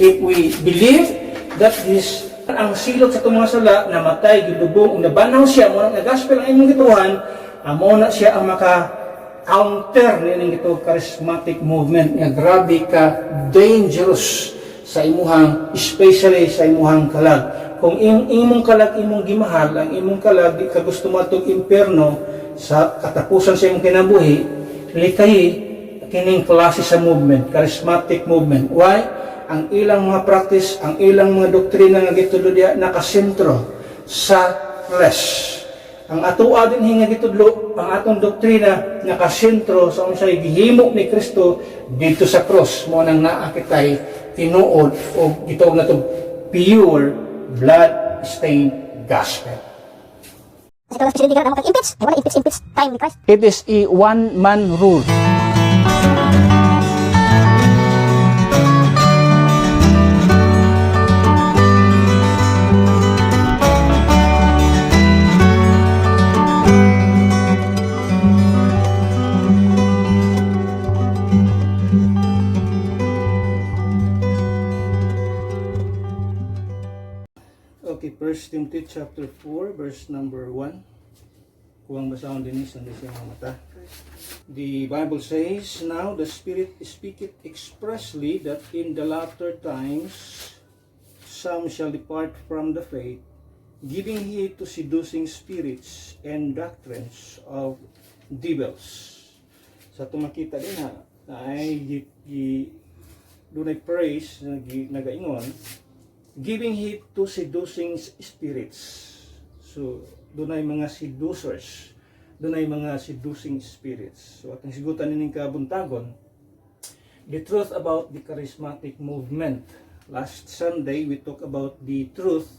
If we believe that this ang silot sa itong mga sala, namatay, gilubong, nabanaw siya, mo nang gospel ang imong gituhan, amo na siya ang maka-counter nining ito charismatic movement nga grabe ka dangerous sa imuhang, especially sa imuhang kalag. Kung imong kalag, imong gimahal, ang imong kalag, di ka gusto matong impyerno sa katapusan sa imong kinabuhi, likay kining klase sa movement, charismatic movement. Why? Ang ilang mga practice, ang ilang mga doktrina nga gitudlo diha nakasentro sa flesh. Ang atoa din nga gitudlo, ang atong doktrina nakasentro sa unsay gihimo ni Kristo dito sa cross. Mo nang naa kitay tinuod o gitawag na to pure blood-stained gospel. Kasi kalau presidente ka na mag-impeach, ay wala impeach time ni Christ. It is a one-man rule. Okay, 1 Timothy chapter 4, verse number 1. Kuwang basahon din sa mga mata. The Bible says, "Now the Spirit speaketh expressly that in the latter times some shall depart from the faith, giving heed to seducing spirits and doctrines of devils." Sa tumakita din na ay dunay praise nagaingon, giving heed to seducing spirits. So, dunay mga seducers, dunay mga seducing spirits. So, atong sigutan nining kabuntagon, the truth about the charismatic movement. Last Sunday, we talked about the truth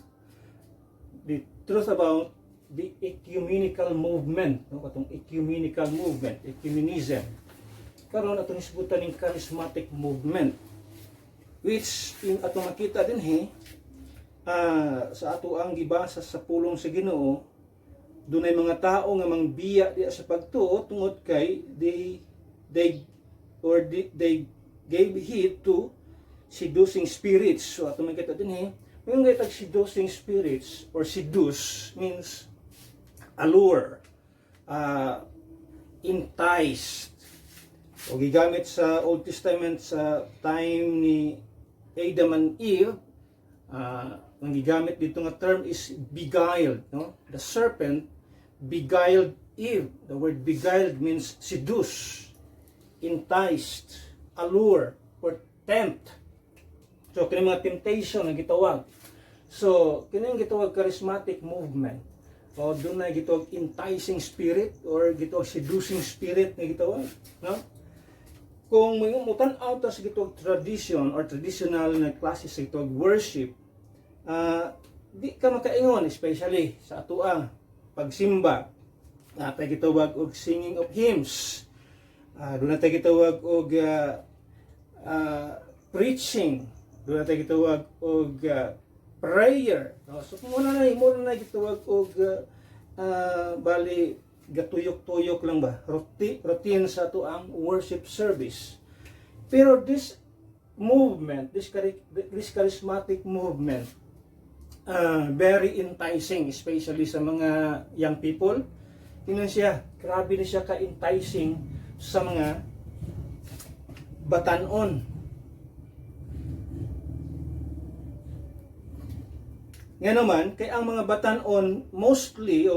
about the ecumenical movement, no? Katong ecumenical movement, ecumenism. Karon atong sigutan ning charismatic movement, which yung atong makita din sa ato ang gibasa sa pulong sa Ginoo, dunay mga tao nga mangbiya diya sa pagtuo tungod kay they gave heed to seducing spirits. So atong makita din yung gaytag seducing spirits or seduce means allure, enticed. O gigamit sa Old Testament sa time ni Adam and Eve, ang gigamit dito nga term is beguiled, no? The serpent beguiled Eve. The word beguiled means seduce, enticed, allure, or tempt. So kini mga temptation nga gitawag. So kini gitawag charismatic movement. O doon na gitawag enticing spirit or gitawag seducing spirit nga gitawag, no? Kung may umutan-aw ta sa gitawag tradition or traditional na klase sa gitawag worship, di ka makaingon, especially sa atuang pagsimba. Tayo gitawag og singing of hymns. Doon na tayo gitawag og preaching. Doon na tayo gitawag og prayer. So muna na gitawag og bali gatuyok-tuyok lang ba? Routine sa atuang worship service. Pero this movement, this charismatic movement, very enticing, especially sa mga young people. Tingnan siya, grabe na siya ka-enticing sa mga batanon. Nga naman, kay ang mga batanon, mostly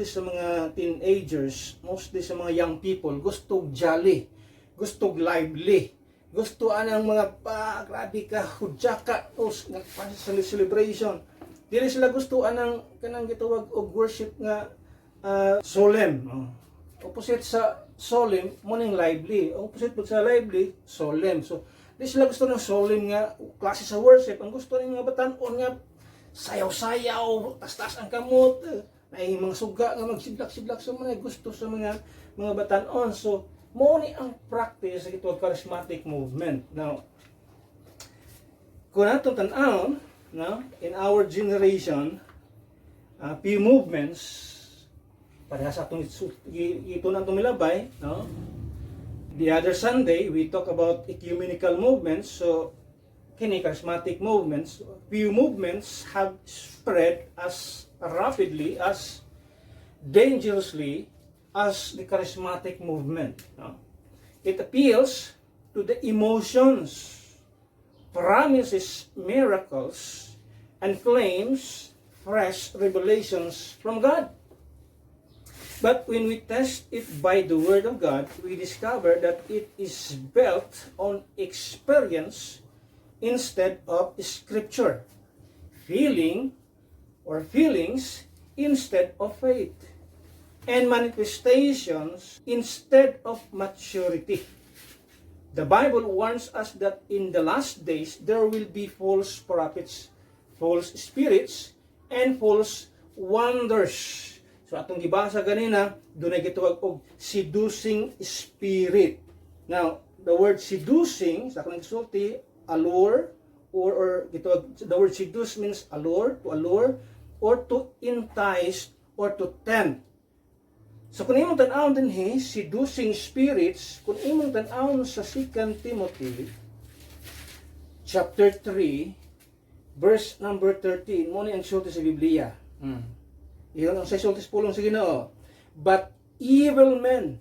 sa mga teenagers, mostly sa mga young people, gustong jolly, gustong lively, gusto anang mga grabe ka, hudyaka, sa celebration. Dili sila gusto anang kanang gitawag og worship nga solemn. Opposite sa solemn, morning lively. Opposite pag sa lively, solemn. So, di sila gusto ng solemn nga klase sa worship. Ang gusto ng mga batanon nga sayaw-sayaw, tas-tas ang kamot, may mga suga nga magsiblak-siblak sa mga gusto sa mga batanon. So, mo ni ang practice sa gitawag charismatic movement. Now, kung natong tan-aw, no, in our generation, few movements para sa atong ito na itong milabay, no? The other Sunday we talk about ecumenical movements. So kini charismatic movements, few movements have spread as rapidly, as dangerously as the charismatic movement. No? It appeals to the emotions, promises miracles, and claims fresh revelations from God. But when we test it by the Word of God, we discover that it is built on experience instead of Scripture, feeling or feelings instead of faith, and manifestations instead of maturity. The Bible warns us that in the last days there will be false prophets, false spirits, and false wonders. So atong gibasa ganina, doon ay gitawag og seducing spirit. Now, the word seducing, sa akong nagsulti, allure, or gitawag, the word seduce means allure, or to entice, or to tempt. So kung imong tan-awon din seducing spirits, kung imong tan-awon sa 2 Timothy, chapter 3, verse number 13, mo ni ang sulti sa Biblia. Iyon ang sa sulti sa pulong sa Ginoo. But evil men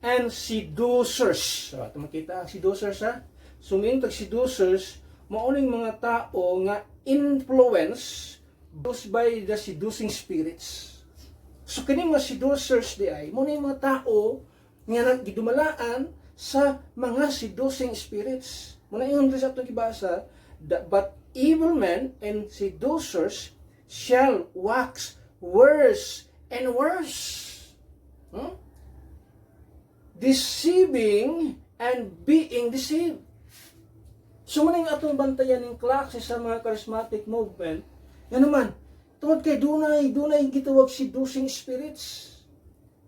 and seducers. So, ito makita ang seducers ha. Sumintag seducers, mauning mga tao nga influence by the seducing spirits. So, kini mga seducers di ay, muna yung mga tao nga nagdumalaan sa mga seducing spirits. Muna yung sa itong ibasa, but evil men and seducers shall wax worse and worse. Deceiving and being deceived. So muna yung atong bantayan ng klase sa mga charismatic movement, yan naman, tungod kay dunay gitawag seducing spirits.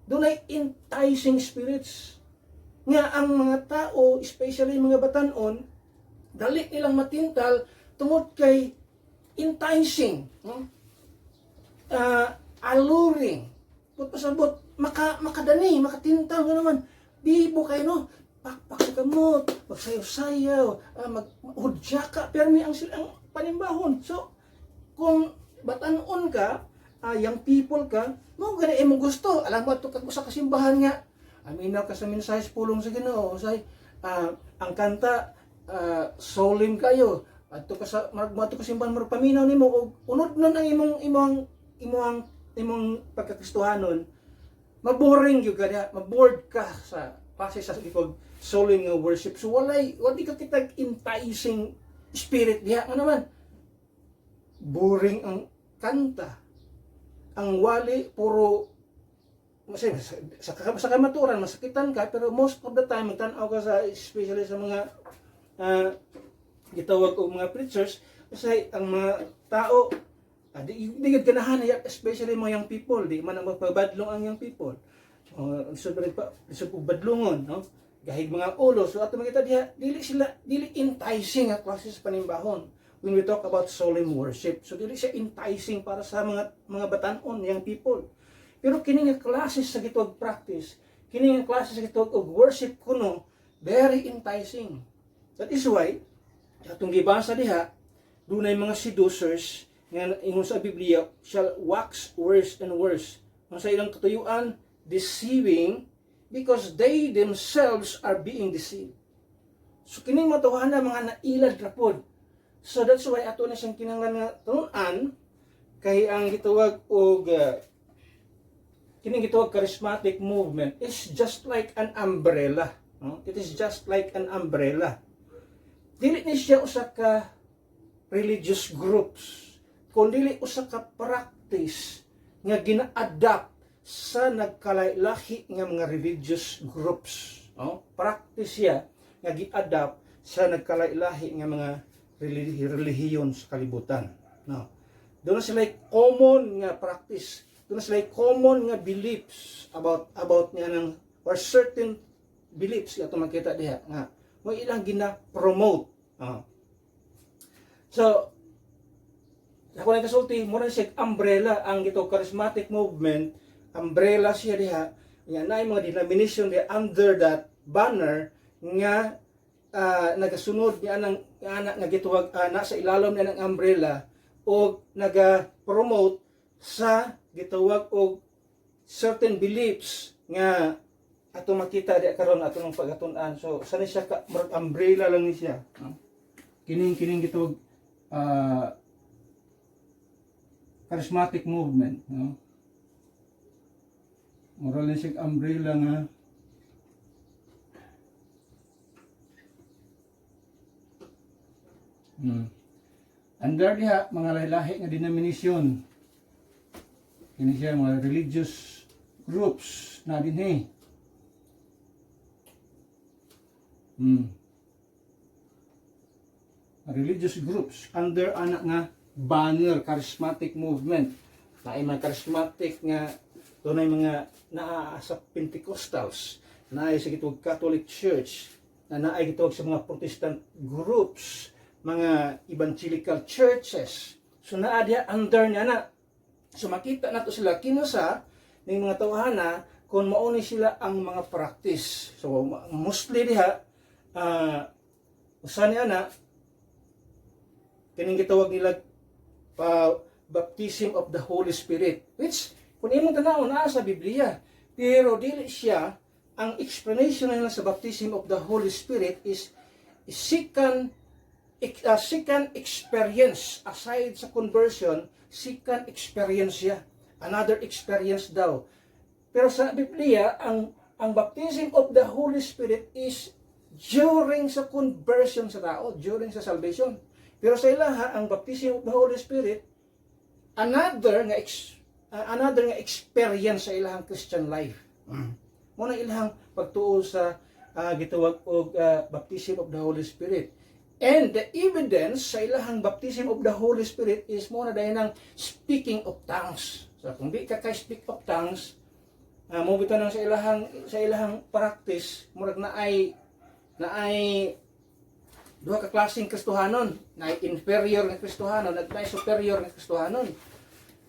Dunay enticing spirits. Nga ang mga tao, especially mga batanon, dali nilang matintal tungod kay enticing, alluring. Kung pasabot, makadani, makatintal nga naman. Bibo kayo, no? Pakpakamot, magsayaw-sayaw, maghudya ka, pero may ang panimbahon. So, kung batanon ka, young people ka, mo gani mo gusto. Alam mo, ito sa kasimbahan nga, aminaw ka sa mensahe pulong sa Ginoo. Ang kanta, solim kayo. Adto ka sa magmato ka simbahan mo paminaw nimo og unod nun ang imong pagkakristohanon, maboring gyud ka, mabored ka sa klase sa likod solemn nga worship. So wala ka kitag enticing spirit diha nga naman. Boring ang kanta. Ang wali puro sa kamaturan masakitan ka, pero most of the time magtan-aw ka sa especially sa mga gitawag og mga preachers kasi ang mga tao di gid ganahan, especially mga young people, di man ang magpabadlong ang young people. Lisod badlongon, no? Gahig mga ulo. So ato makita diha, dili enticing ang klase sa panimbahon when we talk about solemn worship. So dili siya enticing para sa mga batanon, young people. Pero kini nga klase sa gitawag practice, kini nga klase sa gitawag og worship kuno, very enticing. That is why atong gibasa diha, dunay mga seducers nga ingon sa Biblia shall wax worse and worse. Ang sa ilang katuyuan, deceiving because they themselves are being deceived. So kining matuhana mga nailad ra pod. So that's why ato na siyang kinahanglan nga tun-an kay ang gitawag og kining gitawag charismatic movement is just like an umbrella. No? It is just like an umbrella. Dili ni siya usa ka religious groups, kundi usa ka practice nga gina-adapt sa nagkalailahi nga mga religious groups. No? Practice siya nga gi-adapt sa nagkalailahi nga mga relihiyon sa kalibutan. No? Doon sila common nga practice, doon sila common nga beliefs about nga ng or certain beliefs nga makita diha nga mo ilang gina-promote. So, ako na kasulti, muna siya umbrella ang ito charismatic movement, umbrella siya diha, nga na mga denomination diha under that banner nga nagasunod niya ng anak nga gituwag nasa ilalom niya ng umbrella o naga-promote sa gitawag og certain beliefs nga ato makita di karon ato ng pagatun-an. So sani siya ka umbrella lang ni siya. Kining gitawag charismatic movement, no? Moral ni siya umbrella nga under diha mga lahi-lahi nga denomination. Kini siya mga religious groups na dinhi. Religious groups under anak nga banner charismatic movement. Na ay mga charismatic nga tunay mga naa sa Pentecostals, naay sa gitawag Catholic Church, na naay gitawag sa mga Protestant groups, mga evangelical churches. So naa diha under niya na. So makita nato sila kinusa ning mga tawhana kung mauni sila ang mga practice. So mostly diha usa niya na kining gitawag nila baptism of the Holy Spirit, which kung imong tanawon naa sa Biblia, pero dili siya ang explanation nila sa baptism of the Holy Spirit is second experience aside sa conversion, second experience siya, another experience daw. Pero sa Biblia ang baptism of the Holy Spirit is during sa conversion sa tao, during sa salvation. Pero sa ilaha ang baptism of the Holy Spirit another nga experience sa ilahang Christian life. Mo na ilahang pagtuo sa gitawag og baptism of the Holy Spirit. And the evidence sa ilahang baptism of the Holy Spirit is mo na dahil ng speaking of tongues. So kung di ka speak of tongues, mo bitaw nang sa ilahang practice, murag na ay duha ka klaseng Kristohanon, na inferior nga Kristohanon at na superior nga Kristohanon.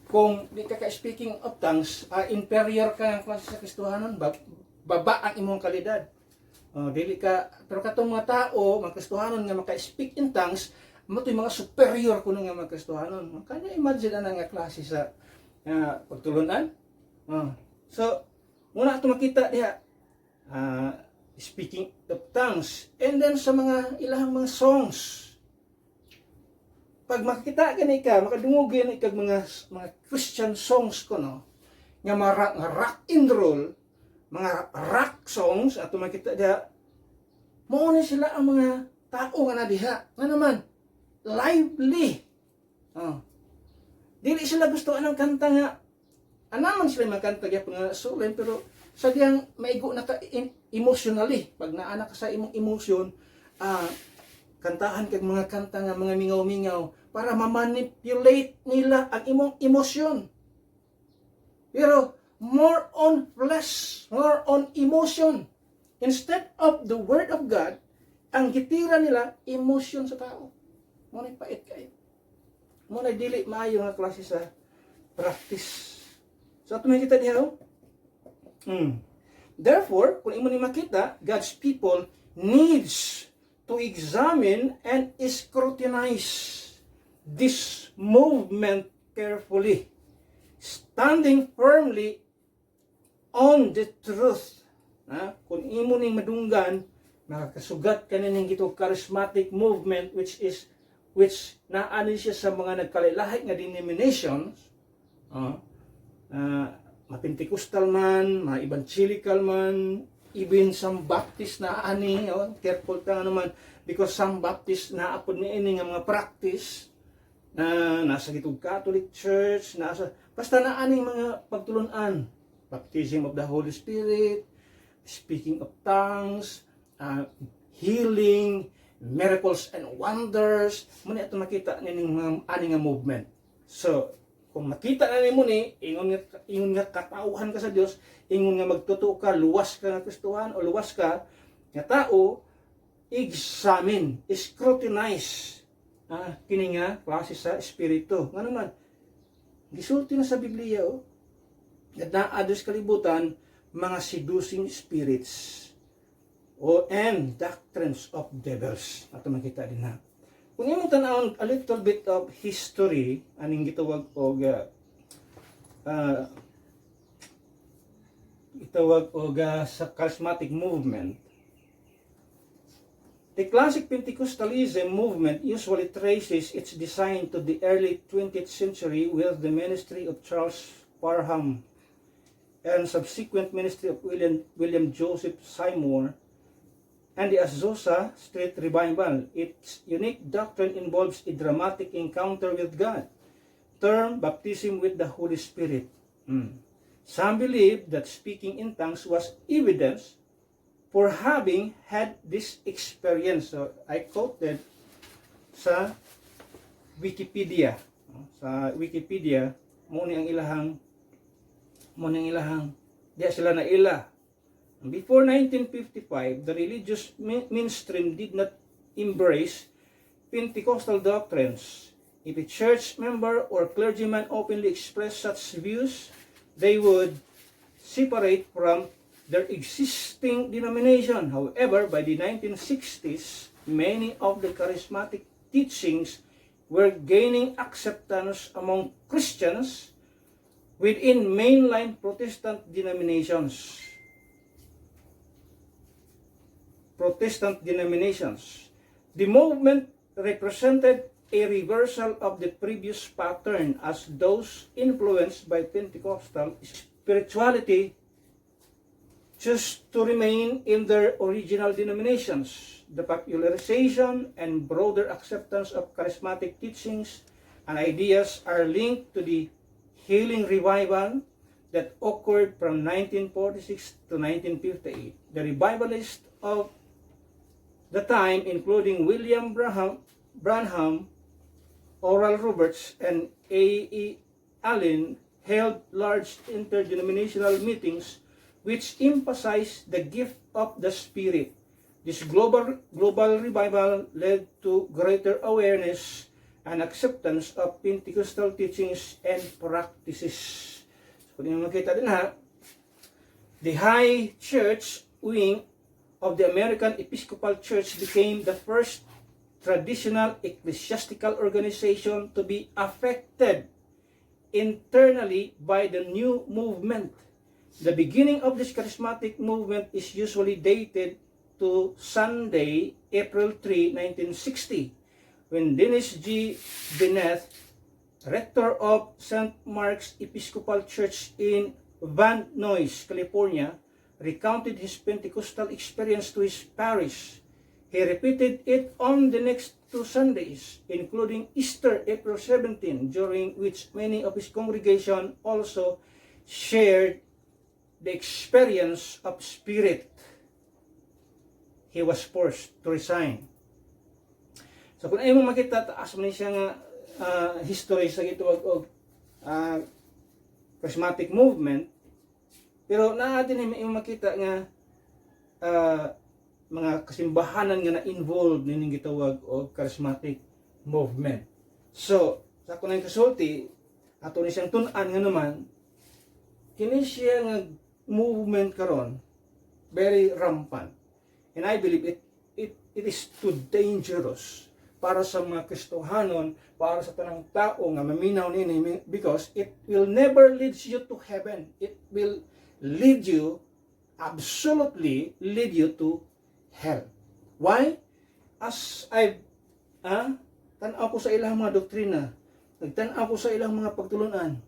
Kung di ka speaking of tongues, inferior ka ng klase sa Kristohanon, baba ang imong kalidad. Dili ka, pero katong mga tao, mga Kristohanon nga maka-speak in tongues, matoy mga superior kuno nga mga Kristohanon. Kanya imagine na nga klase sa pagtulunan. So, muna ato makita diha speaking of tongues, and then sa mga ilahang mga songs. Pag makita gani ka, makadungogin ikag mga Christian songs ko, no, nga mga rock and roll, mga rock songs, ato makita diha, mao ni sila ang mga tao nga na diha. Nga naman, lively. Dili sila gusto anang kanta nga, anaman sila makanta kaya nga sulen, pero sadyang maigo na ka emotionally. Pag naana ka sa imong emotion, kantahan kag mga kanta nga mga mingaw-mingaw para ma-manipulate nila ang imong emosyon. Pero more on flesh, more on emotion. Instead of the Word of God, ang gitira nila, emotion sa tao. Muna pait kayo. Muna dili maayo nga klase sa practice. So ato may kita diha. Therefore, kung imo ni makita, God's people needs to examine and scrutinize this movement carefully, standing firmly on the truth. Kung imo ning madunggan, makakasugat ka na ning gito charismatic movement which naani siya sa mga nagkalilahi nga denominations, ma-Pentecostal man, ma-evangelical man, even some Baptist na ani, careful ka naman, because some Baptist na apod ni ini nga mga practice na nasa gitong Catholic Church, basta na aning mga pagtulunan, baptism of the Holy Spirit, speaking of tongues, healing, miracles and wonders, muna ito makita nining mga aning nga movement. So, kung makita na nimo ni, ingon nga katauhan ka sa Dios, ingon nga magtuto ka, luwas ka nga Kristohan o luwas ka nga tao, examine, scrutinize kini nga klase sa espiritu. Nga naman, gisulti na sa Biblia na adres kalibutan mga seducing spirits. and doctrines of devils. Ato makita din na. Kung imong tan-awon a little bit of history, aning gitawag og sa charismatic movement. The classic Pentecostalism movement usually traces its design to the early 20th century with the ministry of Charles Parham and subsequent ministry of William Joseph Seymour and the Azusa Street Revival. Its unique doctrine involves a dramatic encounter with God, termed baptism with the Holy Spirit. Some believe that speaking in tongues was evidence for having had this experience. So, I quoted sa Wikipedia. Sa Wikipedia, muna ang ilahang, diya sila na ila. Before 1955, the religious mainstream did not embrace Pentecostal doctrines. If a church member or clergyman openly expressed such views, they would separate from their existing denomination. However, by the 1960s, many of the charismatic teachings were gaining acceptance among Christians within mainline Protestant denominations. The movement represented a reversal of the previous pattern, as those influenced by Pentecostal spirituality chose to remain in their original denominations. The popularization and broader acceptance of charismatic teachings and ideas are linked to the healing revival that occurred from 1946 to 1958. The revivalists of the time, including William Branham, Oral Roberts, and A.E. Allen, held large interdenominational meetings which emphasize the gift of the Spirit. This global revival led to greater awareness and acceptance of Pentecostal teachings and practices. So, kung makita din ha, the High Church wing of the American Episcopal Church became the first traditional ecclesiastical organization to be affected internally by the new movement. The beginning of this charismatic movement is usually dated to Sunday, April 3, 1960, when Dennis G. Bennett, rector of St. Mark's Episcopal Church in Van Nuys, California, recounted his Pentecostal experience to his parish. He repeated it on the next 2 Sundays, including Easter, April 17, during which many of his congregation also shared the experience of Spirit. He was forced to resign. So kung ayaw mo makita, taas mo siya nga history sa gitawag og charismatic movement, pero natin yung makita nga mga kasimbahanan nga na-involved nining gitawag og charismatic movement. So, sa kunay kasulti, ato ni siyang tun-an nga naman, kini siya nga movement karon very rampant. And I believe it is too dangerous para sa mga Kristohanon, para sa tanang tao nga maminaw nini, because it will never lead you to heaven. It will absolutely lead you to hell. Why? As I've tanaw ko sa ilang mga doktrina, nagtanaw ko sa ilang mga pagtulunan,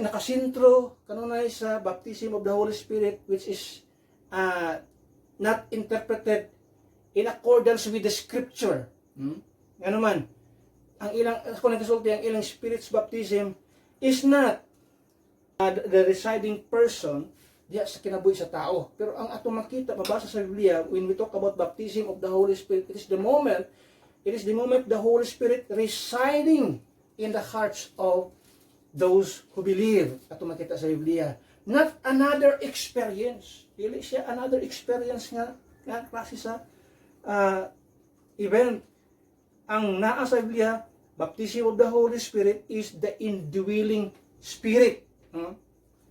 nakasintro kanunay sa baptism of the Holy Spirit, which is not interpreted in accordance with the scripture. Ano man, ang ilang, kung nagkasulti, ang ilang Spirit's baptism is not the residing person diya sa kinabuhi sa tao. Pero ang ato makita, mabasa sa Biblia, when we talk about baptism of the Holy Spirit, it is the moment the Holy Spirit residing in the hearts of those who believe. Ato makita sa Biblia. Not another experience. Dili siya another experience nga klase sa event. Ang naa sa Biblia, baptism of the Holy Spirit is the indwelling Spirit.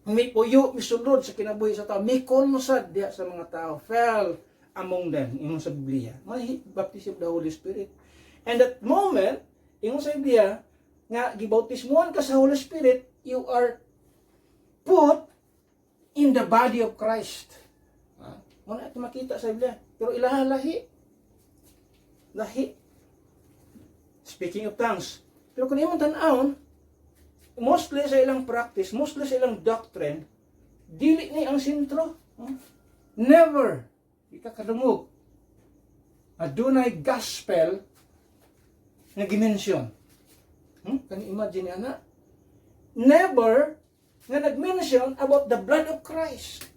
May puyo, misulod sa kinabuhi sa tao. May konusad diya sa mga tao. Fell among them, ingon sa Biblia. May baptism of the Holy Spirit. And that moment, ingon sa Biblia, nga gibautismuhan ka sa Holy Spirit, you are put in the body of Christ. Muna ito makita sa Biblia. Pero ilaha lahi. Lahi. Speaking of tongues. Pero kung imong tan-awon, mostly sa ilang practice, mostly sa ilang doctrine, dili ni ang sentro. Never. Ika kadungog. Adunay gospel nga gimensyon. Can you imagine ana? Never nga nag-mention about the blood of Christ.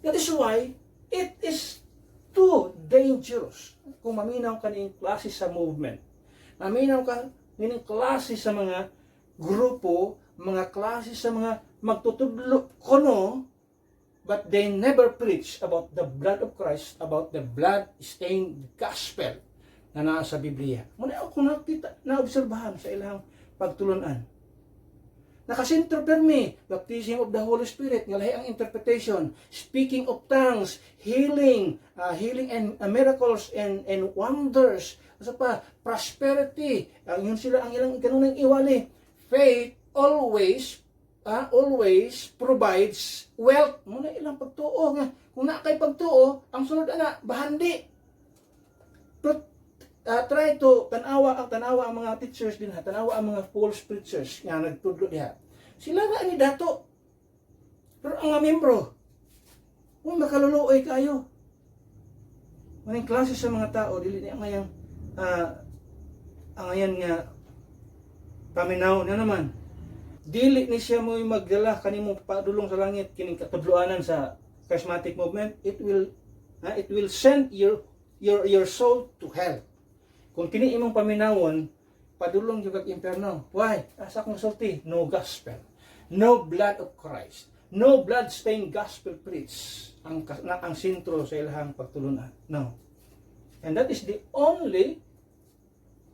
That is why it is too dangerous kung maminaw ka ng klase sa movement. Maminaw ka ng klase sa mga grupo, mga klase sa mga magtutudlo kono, but they never preach about the blood of Christ, about the blood-stained gospel na naa sa Biblia. Muna ako nakita, naobserbahan sa ilang pagtulunan. Nakasentro permi, baptism of the Holy Spirit, nga lahi ang interpretation, speaking of tongues, healing and miracles and wonders, asa pa, prosperity, yun sila ang ilang kanunang iwali. Faith always provides wealth. Muna ilang pagtuo nga, kung na kay pagtuo, ang sunod ana, bahandi. But, try to tanawa ang mga teachers din ha, tanawa ang mga false preachers nga nagtudlo diha. Sila na ni dato. Pero ang mga membro, kung makaluluoy kayo. Maning klase sa mga tao dili ni ang ngayon nga paminaw na naman. Dili ni siya mo magdala kanimo padulong sa langit kining katudloanan sa charismatic movement. It will send your soul to hell. Kung kini imong paminawon, padulong jud kag impierno. Why? Asa kong sulti, no gospel. No blood of Christ. No blood-stained gospel preach ang sentro sa ilahang pagtulunan. No. And that is the only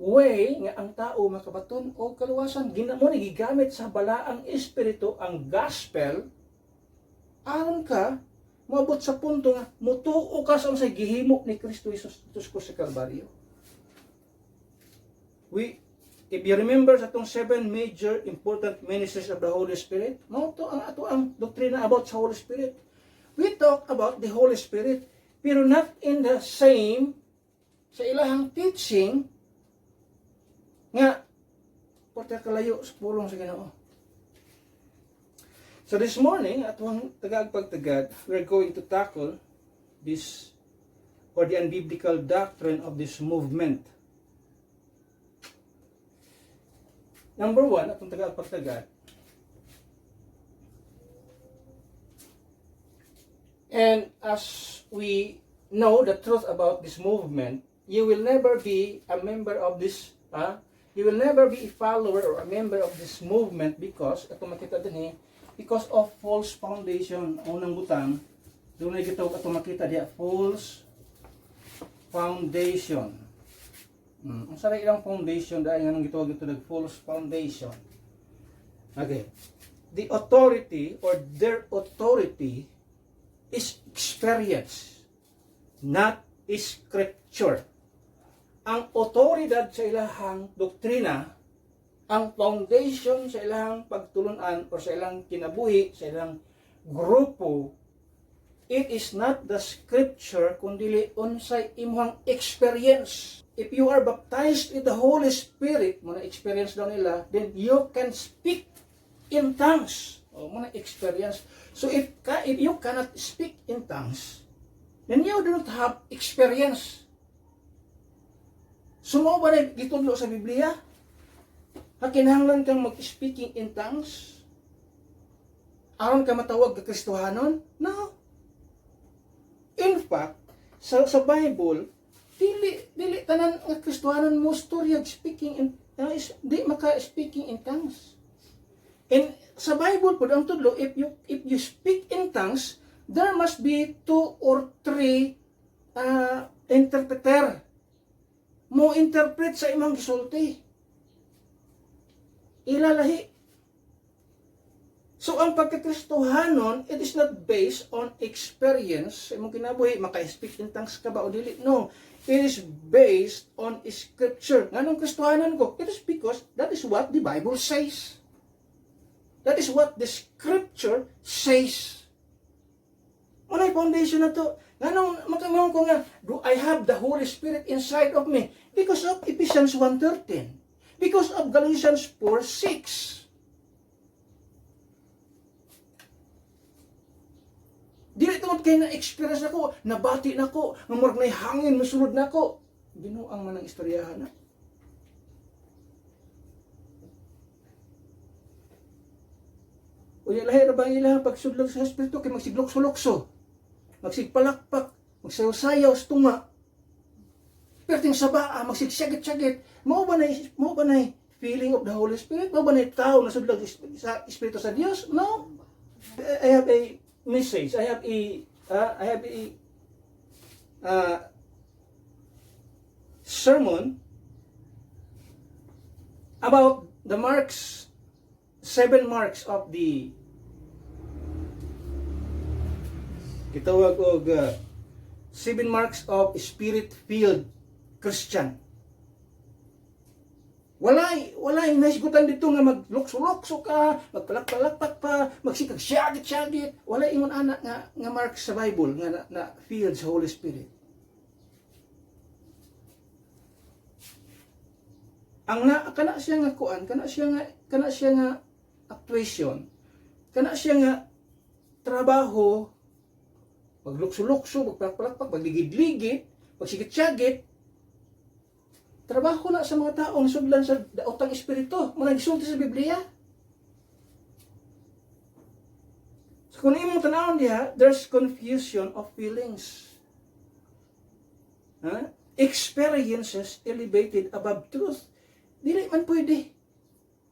way nga ang tao makabaton o kaluwasan. Ginamo ni gigamit sa balaang espiritu ang gospel aron ka moabot sa punto nga mutuo ka sa unsay gihimo ni Kristo Jesus ko sa Kalbaryo. If you remember sa itong 7 major important ministries of the Holy Spirit, ito ang ato ang doktrina about sa Holy Spirit. We talk about the Holy Spirit, pero not in the same sa ilahang teaching nga porta kalayo sa pulong sa Ginoo. So this morning, atong tagagpagtagad, we're going to tackle this or the unbiblical doctrine of this movement. Number 1, atong tagapagtagad. And as we know the truth about this movement, you will never be a member of this, you will never be a follower or a member of this movement because, atong makita din because of false foundation. Unang butang, doon na gitawag atong makita diya, false foundation. Ang saray ilang foundation dahil nga nang gitawag ito false foundation. Okay. The authority or their authority is experience, not scripture. Ang otoridad sa ilahang doktrina, ang foundation sa ilahang pagtulunan o sa ilang kinabuhi, sa ilang grupo, it is not the scripture kundi unsay imong experience. If you are baptized with the Holy Spirit, muna experience daw nila, then you can speak in tongues. O muna experience. So if you cannot speak in tongues, then you do not have experience. Sumo ba na gitudlo sa Biblia? Kinahanglan kang mag-speaking in tongues? Aron ka matawag ka Kristohanon? No. In fact, sa Bible, dili tanan nga Kristohanon mo storyag speaking in di maka speaking in tongues. And sa Bible po ang tudlo, if you speak in tongues, there must be 2 or 3 interpreter mo interpret sa imong gisulti. Ilalahi. So ang pagkakristohanon, it is not based on experience. Sa imong kinabuhi, maka-speak in tongues ka ba o dili? No. It is based on scripture. Nganong kristohanon ko? It is because that is what the Bible says. That is what the scripture says. Muna'y foundation na to. Nganong makamahon ko nga, do I have the Holy Spirit inside of me? Because of Ephesians 1:13. Because of Galatians 4:6. Dili tungod kay na-experience nako, nabati nako, nga murag nay hangin mosulod nako. Binuang man ang istoryahan na. Unya lahi ra ba ang ilang pagsudlog sa espiritu kay magsiglokso-lokso, magsigpalakpak, magsayaw-sayaw sa tunga. Perting sa baa, magsigsagit-sagit. Mao ba nay feeling of the Holy Spirit? Mao ba nay tao na sudlog sa espiritu sa Dios? No. I have a message. I have a sermon about the marks, 7 marks of the kitawag og 7 marks of spirit-filled Christian. Walay naisgutan dito nga maglukso-lukso ka, magpalakpalakpak pa, magsikag-syagit-syagit. Walay ingon anak nga mark sa Bible nga na filled sa Holy Spirit. Ang kana siya nga kuan, kana siya nga actuation, kana siya nga trabaho, maglukso-lukso, magpalakpalakpak, magligid-ligid, magsigit-syagit. Trabaho na sa mga tao nga sudlan sa daotang espiritu. Muna gisulti sa Biblia. So kung imong tanawon diha, there's confusion of feelings. Experiences elevated above truth. Dili man pwede.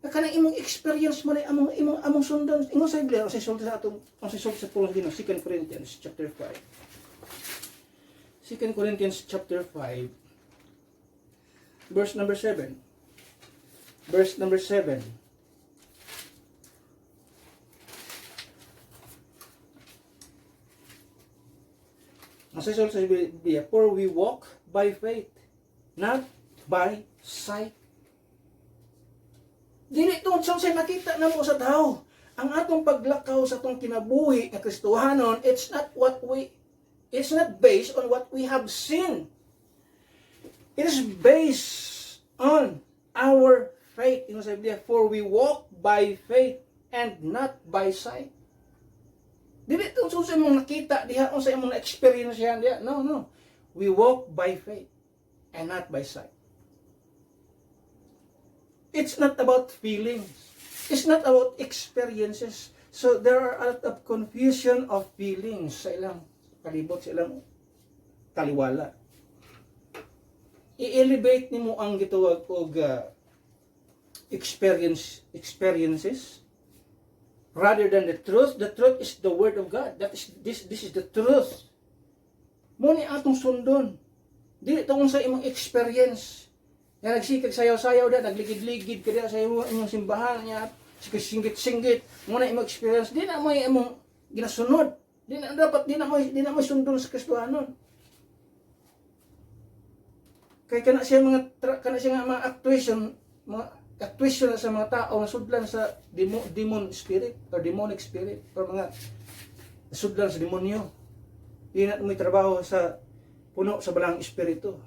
Kanang imong experience mo na imong sundan. Ingon sa Biblia, ang sisulti sa atong sa Paul Gino, 2 Corinthians chapter 5. 2 Corinthians chapter 5. Verse number 7. Verse number 7. Ang saysol sa Biblia, for we walk by faith, not by sight. Dili tungod sa nakita na mo sa tao. Ang atong paglakaw sa atong kinabuhi nga Kristohanon, it's not based on what we have seen. It is based on our faith. Ino sa Biblia, for we walk by faith and not by sight. Dili ito sa imong nakita diha o sa imong na-experience yan diha. No. We walk by faith and not by sight. It's not about feelings. It's not about experiences. So there are a lot of confusion of feelings sa ilang kalibot, sa ilang kaliwala. I-elevate nimo ang gitawag og experiences rather than the truth. The truth is the word of God. This is the truth. Mo ni atong sundon. Dili tungod sa imong experience. Nga nagsikag sayaw-sayaw da, nagligid-ligid ka sa imong simbahan niya, singgit-singgit. Mo na imong experience. Di na mo imong ginasunod. Di na mo sundon sa Kristohanon. Kay kana siya mga actuation na sa mga tao na sudlan sa demon spirit or demonic spirit or mga sudlan sa demonyo. Di na may trabaho sa puno sa balang espiritu.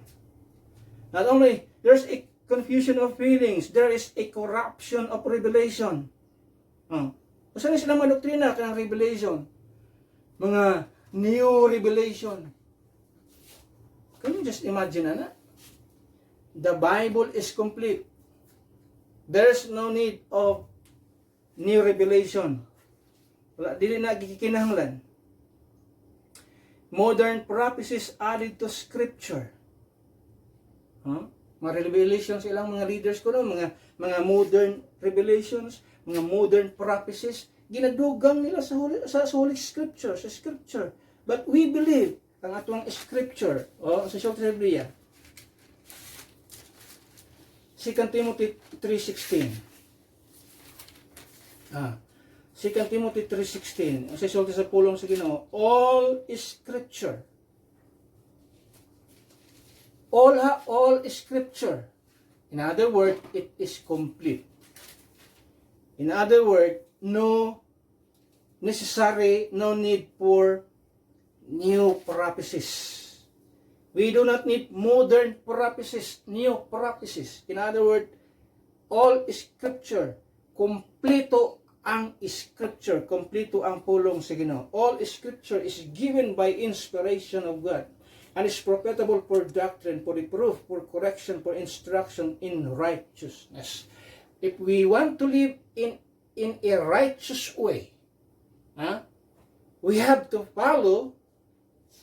Not only there's a confusion of feelings, there is a corruption of revelation. Usa na silang mga doktrina kanang revelation, mga new revelation. Can you just imagine na? The Bible is complete. There's no need of new revelation. Wala, dili na gikinahanglan. Modern prophecies added to scripture. Mga revelations ilang mga leaders ko mga modern revelations, mga modern prophecies, ginadugang nila sa Holy Scripture, sa Scripture. But we believe ang atong Scripture, sa Biblia. 2 Timothy 3:16. 2 2 Timothy 3:16. Ang sisulti sa pulong sa Ginoo, all is scripture. All is scripture. In other words, it is complete. In other words, no need for new prophecies. We do not need modern prophecies, new prophecies. In other words, all is scripture. Kompleto ang scripture, kompleto ang pulong sa Ginoo. All scripture is given by inspiration of God and is profitable for doctrine, for reproof, for correction, for instruction in righteousness. If we want to live in a righteous way, we have to follow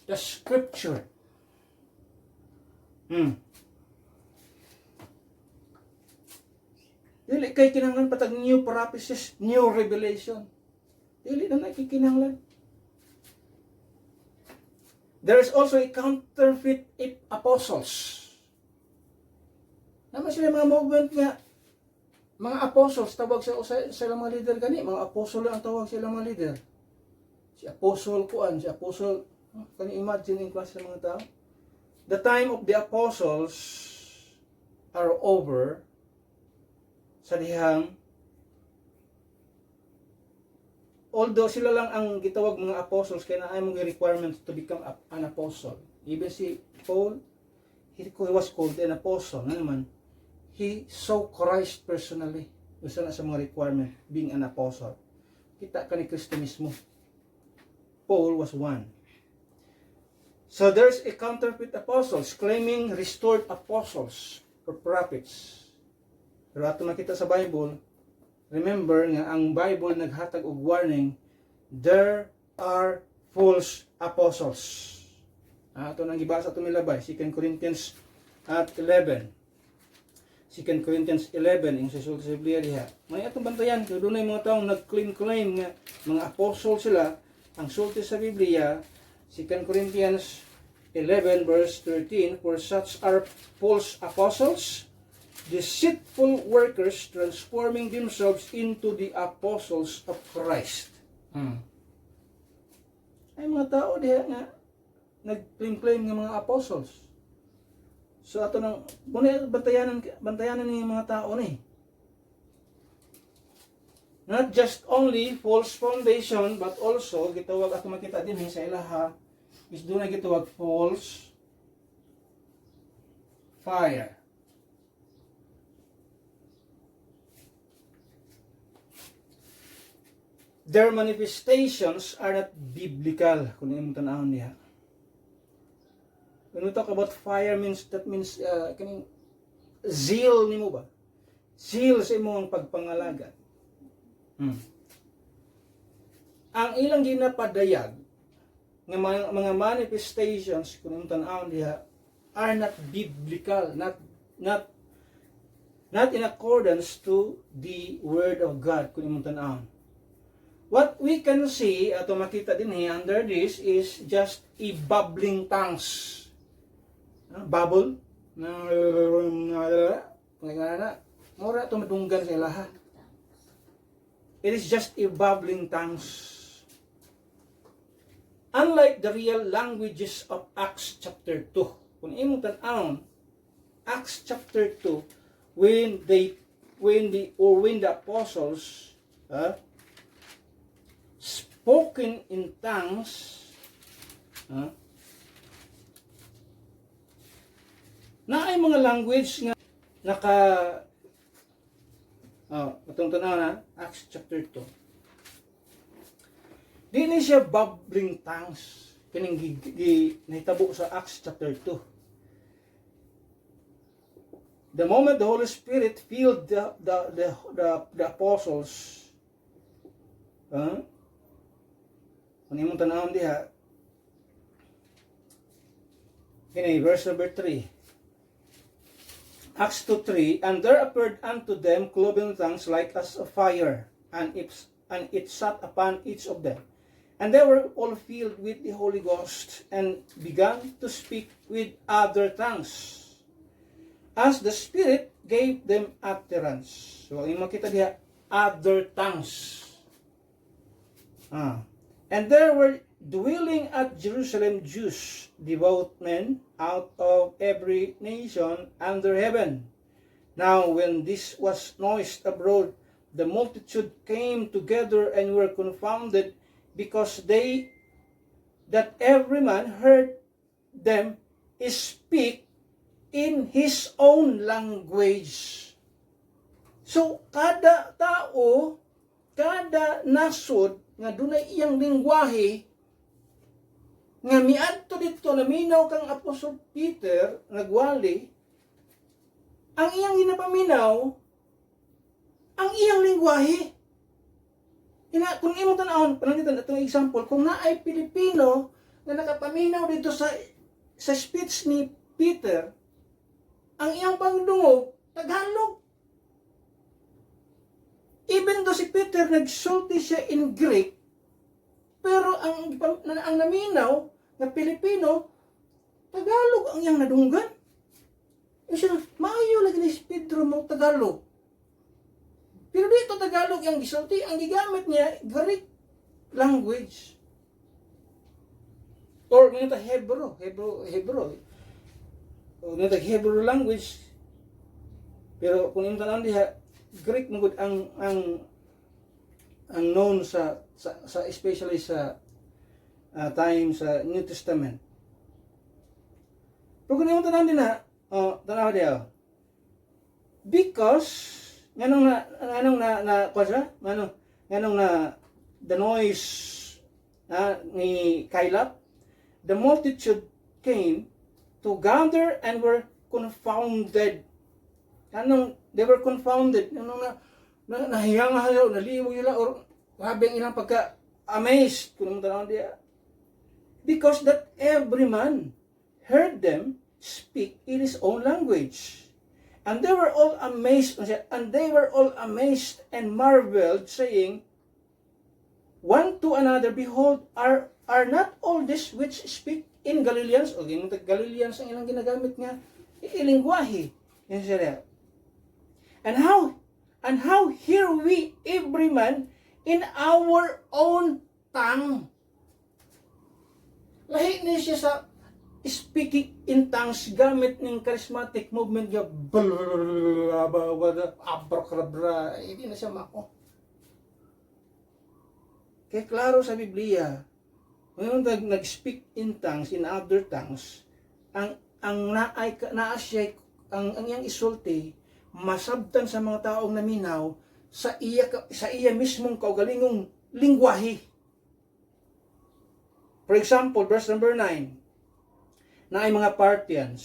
the scripture. Dili kay kinahanglan patag new prophecies, new revelation. Dili na nakikinahanglan. There is also a counterfeit apostles. Naman sila mga movement nga, mga apostles, tawag sila mga leader gani, mga apostol ang tawag sila mga leader. Si apostle kuan, si apostle, can you imagine in class ng mga tao? The time of the apostles are over sa dihang, although sila lang ang gitawag mga apostles, kaya na ay mga requirements to become an apostle. Even si Paul, he was called an apostle. Ano naman? He saw Christ personally. Isa na sa mga requirement, being an apostle. Kita ka ni Kristo mismo. Paul was one. So there's a counterfeit apostles claiming restored apostles or prophets. Pero ato makita sa Bible, remember nga ang Bible naghatag og warning, there are false apostles. Ato nang gibasa ato milabay, 2 Corinthians 11. 2 Corinthians 11 yung sa Biblia diha. May atong bantayan kay dunay mga taong nag-claim nga mga apostle sila. Ang sulti sa Biblia, 2 Corinthians 11 verse 13, for such are false apostles, deceitful workers, transforming themselves into the apostles of Christ. Ay mga tao diha nga nag-claim nga mga apostles. So ato nang muna bantayanan ni mga tao ni. Not just only false foundation, but also gitawag ato makita din sa ilaha is doon na gitawag false fire. Their manifestations are not biblical. Kung yung tanawin niya. When we talk about fire, that means kaning zeal ni mo ba? Zeal sa imong pagpangalaga. Ang ilang ginapadayag ng mga manifestations kung yung tanawin niya are not biblical, not in accordance to the word of God kung yung tanawin. What we can see, ato makita din under this, is just a bubbling tongues. Bubble. Mura ito madunggan sa ilaha. It is just a bubbling tongues. Unlike the real languages of Acts chapter 2. Kung imong tan-awon, Acts chapter 2, when the apostles spoken in tongues, na ay mga language nga itong tanaw na Acts chapter 2. Di na siya bubbling tongues kining nahitabo sa Acts chapter 2. The moment the Holy Spirit filled the apostles, kung imong tanawon diha, kini verse number 3. Acts 2:3, and there appeared unto them cloven tongues like as of fire, and it sat upon each of them. And they were all filled with the Holy Ghost, and began to speak with other tongues, as the Spirit gave them utterance. So, ang makita diha, other tongues. And there were dwelling at Jerusalem Jews, devout men, out of every nation under heaven. Now when this was noised abroad, the multitude came together and were confounded, because that every man heard them speak in his own language. So, kada tao, kada nasod, nga dunay iyang lingwahe, nga miadto dito, naminaw kang Apostol Peter, nagwali, ang iyang ginapaminaw, ang iyang lingwahe. Kung imong tanawon, panangitan itong example, kung naay Pilipino na nakapaminaw dito sa speech ni Peter, ang iyang pangdungog, Tagalog. Even though si Peter nagsulti siya in Greek, pero ang naminaw na Pilipino, Tagalog ang iyang nadunggan. Yung siya, maayo lagi ni Pedro mo Tagalog. Pero dito Tagalog ang gisulti, ang gigamit niya, Greek language. Or nito Hebrew language. Pero kung yung tanan diha, Greek mo gud ang known sa especially sa time sa New Testament. Pero kung yung tanan din na tanaw diha, because nganong na the noise ni Kailap, the multitude came to gather and were confounded. They were confounded. Nahiyang-hayaw, naliw nila, or grabe ang ilang pagka-amazed. Kung tanaw diya. Because that every man heard them speak in his own language. And they were all amazed, and marveled, saying one to another, Behold, are not all this which speak in Galileans? O yung Galileans ang ilang ginagamit nga, ilingwahe. Yan siya. And how hear we every man in our own tongue? Lahi niya siya sa speaking in tongues gamit ng charismatic movement nga abracadabra, hindi na siya mako. Kaya klaro sa Biblia, kung nag-speak in tongues, in other tongues, ang iyang isulti, masabtan sa mga taong naminaw sa iya mismong kaugalingong lingwahe. For example, verse number 9, na ay mga Parthians,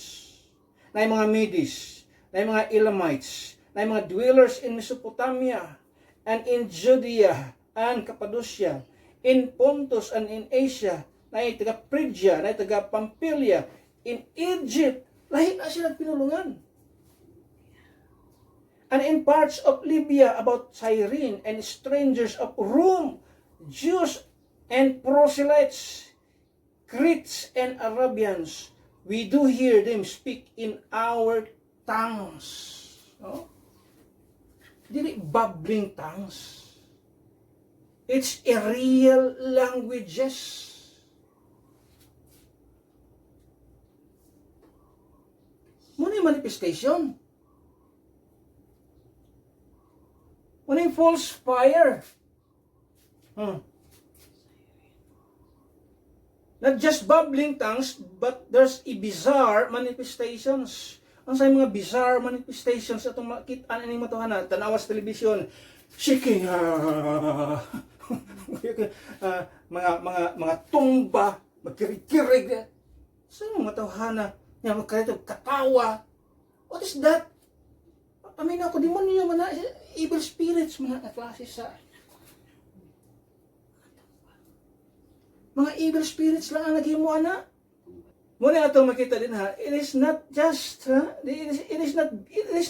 na ay mga Medes, na ay mga Elamites, na ay mga dwellers in Mesopotamia, and in Judea, and Cappadocia, in Pontus, and in Asia, na ay taga Phrygia, na ay taga Pamphylia, in Egypt, lahi na sila pinulungan. And in parts of Libya, about Cyrene, and strangers of Rome, Jews and proselytes, Greeks and Arabians, we do hear them speak in our tongues. No? Dili babbling tongues. It's a real languages. Muna yung manifestation. Muna yung false fire. Not just babbling tongues, but there's a bizarre manifestations. Ang sa mga bizarre manifestations atong makita ni matuhanan, tanawa sa telebisyon, shaking, mga tumba, magkirig-kirig. Sa mga tawhana, katawa. What is that? Paminaw ko, demonyo man na, evil spirits man na klase sa mga evil spirits lang ang naghimo ana. Muna atong makita din ha, it is not just it is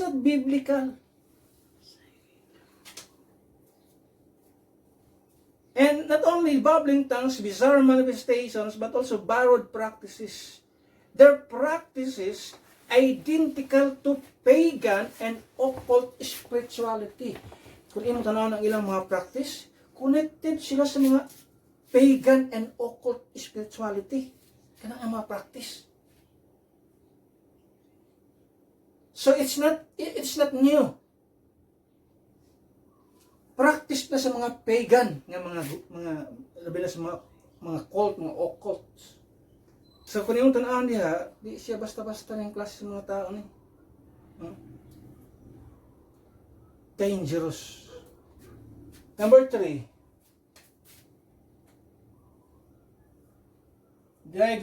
not biblical. And not only babbling tongues, bizarre manifestations, but also borrowed practices. Their practices identical to pagan and occult spirituality. Kung inong tanaw ng ilang mga practice, connected sila sa mga pagan and occult spirituality. Kanang ang mga practice. So it's not new. Practice na sa mga pagan nga mga labi na sa mga cult, mga occult. So kung yung tanawon diha, di siya basta-basta ng klase sa mga tao ni. Dangerous. Number 3.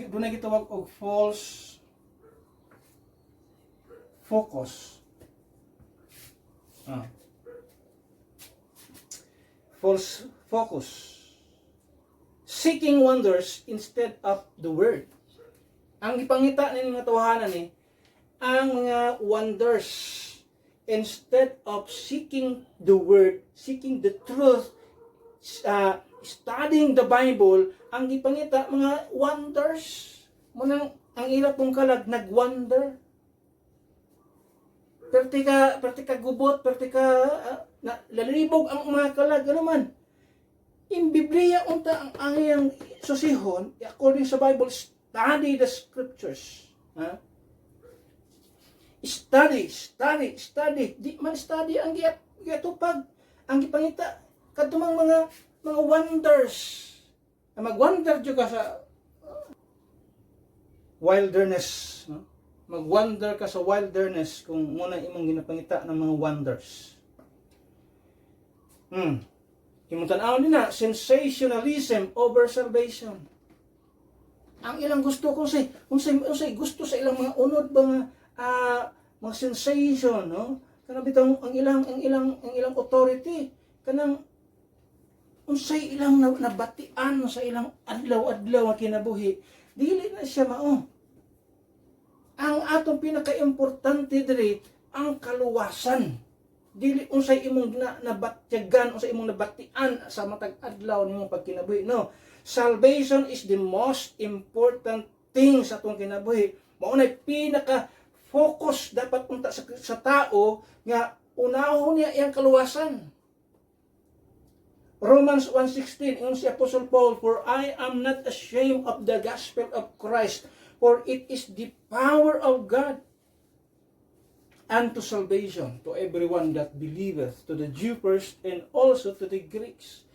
Doon na gitawag og false focus. False focus. Seeking wonders instead of the word. Ang ipangita ni mga tawahanan ni ang mga wonders instead of seeking the word, seeking the truth, studying the Bible, ang ipangita mga wonders. Munang ang ila pong kalag nag-wonder. Perti ka gubot, perti ka lalibog ang mga kalag, ano man. In Biblia unta ang angiyang susihon, according sa Bible, study the scriptures. Study. Di man study ang giatupag. Ang gipangita kadtumang mga wonders. Mag-wonder jud ka sa wilderness, no? Mag-wonder ka sa wilderness kung muna imong ginapangita ng mga wonders. Imong tan-aw din na, sensationalism over salvation. Ang ilang gusto kung say gusto sa ilang mga unod mga sensation, no? Kanang bitong ang ilang authority kanang unsay ilang nabatian sa ilang adlaw-adlaw nga kinabuhi, dili na siya mao. Ang atong pinaka-importante diri ang kaluwasan. Dili unsay imong nabatyagan, unsay imong nabatian sa matag adlaw nimong pagkinabuhi. No. Salvation is the most important thing sa atong kinabuhi. Mao na pinaka-focus dapat unta sa tao nga unahon niya iyang kaluwasan. Romans 1:16, ingon si Apostle Paul, "For I am not ashamed of the gospel of Christ, for it is the power of God unto salvation to everyone that believeth, to the Jew first and also to the Greeks."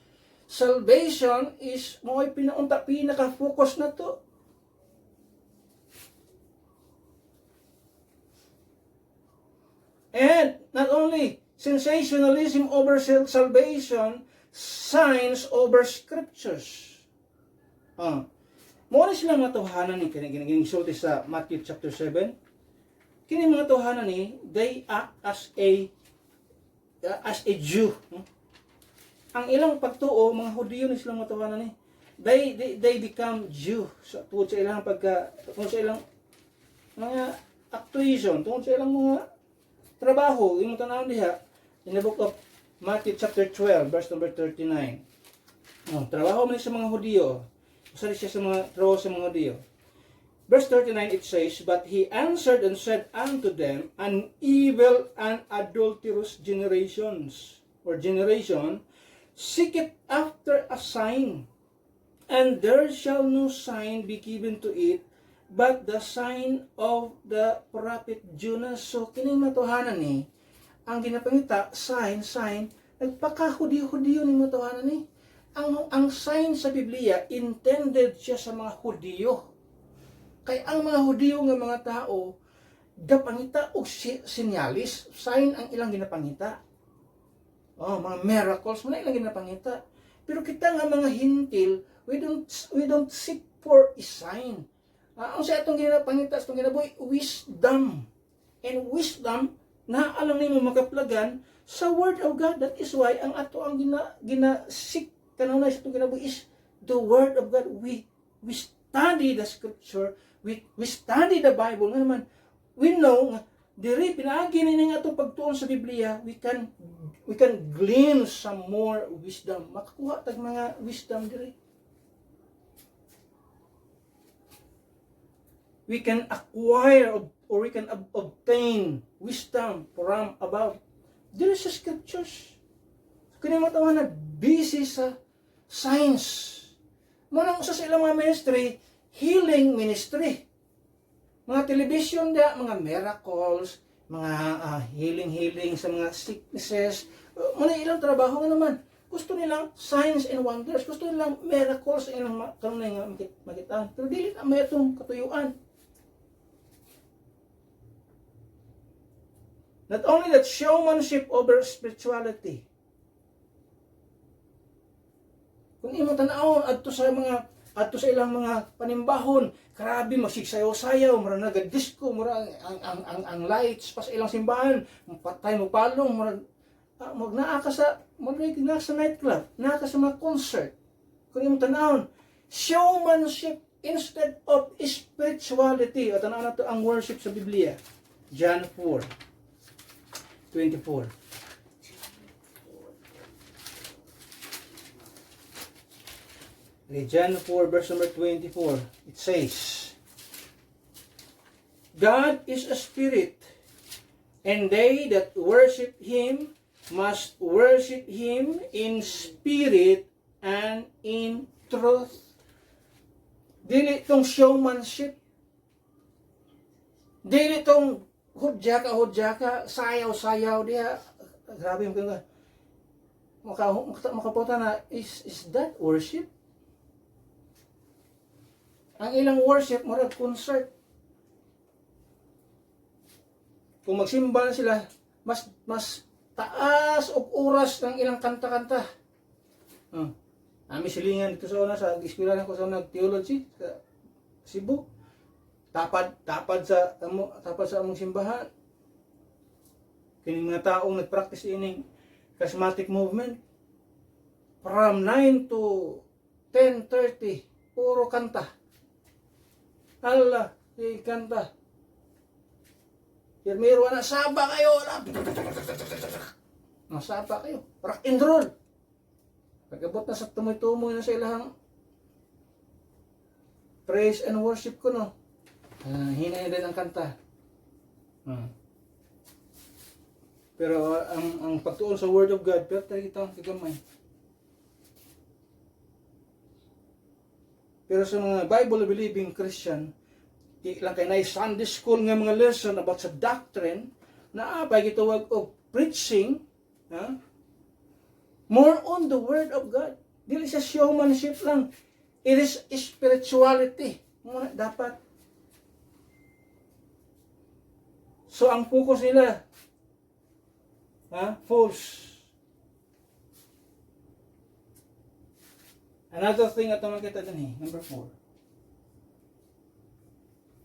Salvation is mo'y pinaka-focus na to. And not only sensationalism over salvation, signs over scriptures. Mo na sila mga tawhanan ni kini sulti sa Matthew chapter 7. Kini mga tawhanan ni, they act as a Jew. Ang ilang pagtuo, mga Hudiyo ni silang mga tawhanan ni. They become Jew tungod sa ilang tungod sa ilang mga actuation, tungod sa ilang mga trabaho, yung tanawon diha in the book of Matthew chapter 12 verse number 39. Trabaho man sa mga Hudiyo. Usa siya sa mga trabaho sa mga Hudiyo. Verse 39 it says, "But he answered and said unto them, an evil and adulterous generation seeketh after a sign, and there shall no sign be given to it, but the sign of the prophet Jonas." So kining matuhanan ni, ang ginapangita sign, nagpaka-Hudiyo ni matuhanan ni. Ang sign sa Biblia intended siya sa mga Hudiyo. Kay ang mga Hudiyo nga mga tao gapangita og sinyalis, sign ang ilang ginapangita. Mga miracles man ilang ginapangita. Pero kita nga mga hintil, we don't seek for a sign. Ang sa atong ginapangita, atong ginabuhi, wisdom. And wisdom na alam nimo makaplagan sa Word of God. That is why ang ato ang gina-seek kanunay sa atong ginabuhi is the Word of God. We study the Scripture, we study the Bible. Nga naman, we know nga diri pinaagi ni nga atong pagtuon sa Biblia, we can glean some more wisdom. Makakuha tag mga wisdom diri. We can acquire or we can obtain wisdom from above. There is scriptures. Kaya matawa na busy sa science. Muna usa sa ilang mga ministry, healing ministry. Mga television da, mga miracles, mga healing sa mga sicknesses. Muna ilang trabaho nga naman. Gusto nilang signs and wonders. Gusto nilang miracles sa ilang kanunay nga makitaan. Pero dili na may itong katuyuan. Not only that, showmanship over spirituality. Kung imo tan-awon adto sa ilang mga panimbahon, grabe masigsayaw-sayaw, mura naga-disco, mura ang lights pa sa ilang simbahan, patay mo palong, mura naa ka sa nightclub, naa ka sa mga concert. Kung imo tan-awon, showmanship instead of spirituality. O tan-awon nato ang worship sa Biblia. John 4:24. John 4 verse number 24. It says, God is a spirit, and they that worship Him must worship Him in spirit and in truth. Dili itong showmanship. Dili itong hudyaka, sayaw-sayaw diya. Grabe yung kanya. Makapunta na, is that worship? Ang ilang worship, murag concert. Kung magsimba na sila, mas taas og oras ng ilang kanta-kanta. Ami silingan dito sa una, sa eskwela ko sa nag-theology, sa Cebu. Tapad sa among simbahan. Kining mga taong nagpractice ining charismatic movement, from 9 to 10:30, puro kanta. Allah, kanta. Yermero na, saba kayo. Nasaba kayo. Rock and roll. Pagkabot na sa tumoy-tumoy na sa ilahang praise and worship ko, no? Hinay din ang kanta. Pero ang pagtuon sa Word of God, pero tayo kita kagamay. Pero sa mga Bible-believing Christian, di lang kay na Sunday school nga mga lesson about sa doctrine, na apay gitawag og preaching, more on the Word of God. Dili sa showmanship lang. It is spirituality. Muna dapat. So ang focus nila, false. Another thing at makita din number 4.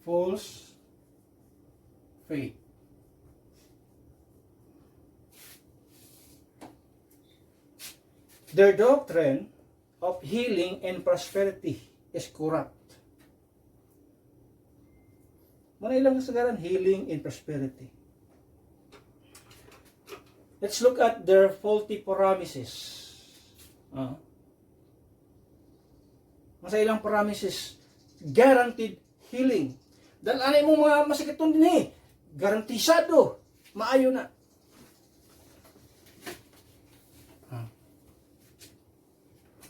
False faith. Their doctrine of healing and prosperity is corrupt. Muna ilang kasagaran, healing and prosperity. Let's look at their faulty promises. Sa ilang promises, guaranteed healing. Dahil anay mo mga masakitun din garantisado, maayo na.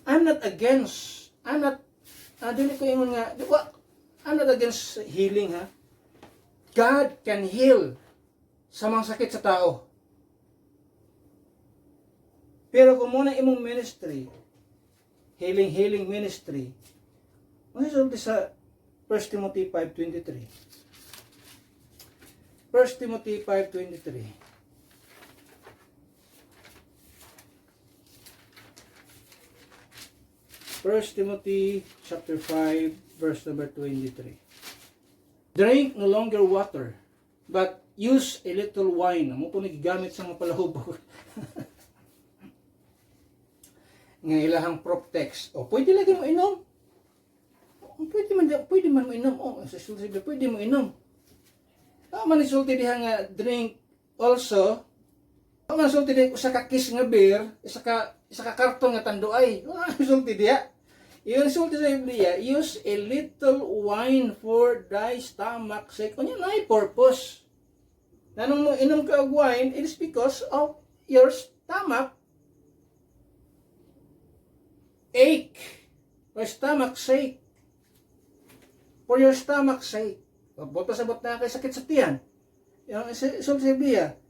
I'm not against healing, ha. God can heal sa mga sakit sa tao. Pero kung muna imong ministry, healing ministry, masulti sa 1 Timothy 5:23. 1 Timothy 5:23. First Timothy chapter 5 verse number 23. Drink no longer water, but use a little wine. Amo po nagigamit sa mga palahubog. Nga ilahang prop text. O pwede lagi mo inom. Pwede man mo inom. Sa sulti pwede mo inom. Man isulti diha nga drink also. Man isulti diha usa ka kiss nga beer, isa ka karton nga tanduay. Isulti diha. Iyon sulti sa Biblia, use a little wine for thy stomach sake. Kunya na purpose. Nanong mo inom ka og wine, it is because of your stomach ache. For stomach's sake. For your stomach's sake. Pasabot na kay sakit sa tiyan. Yung sabiya,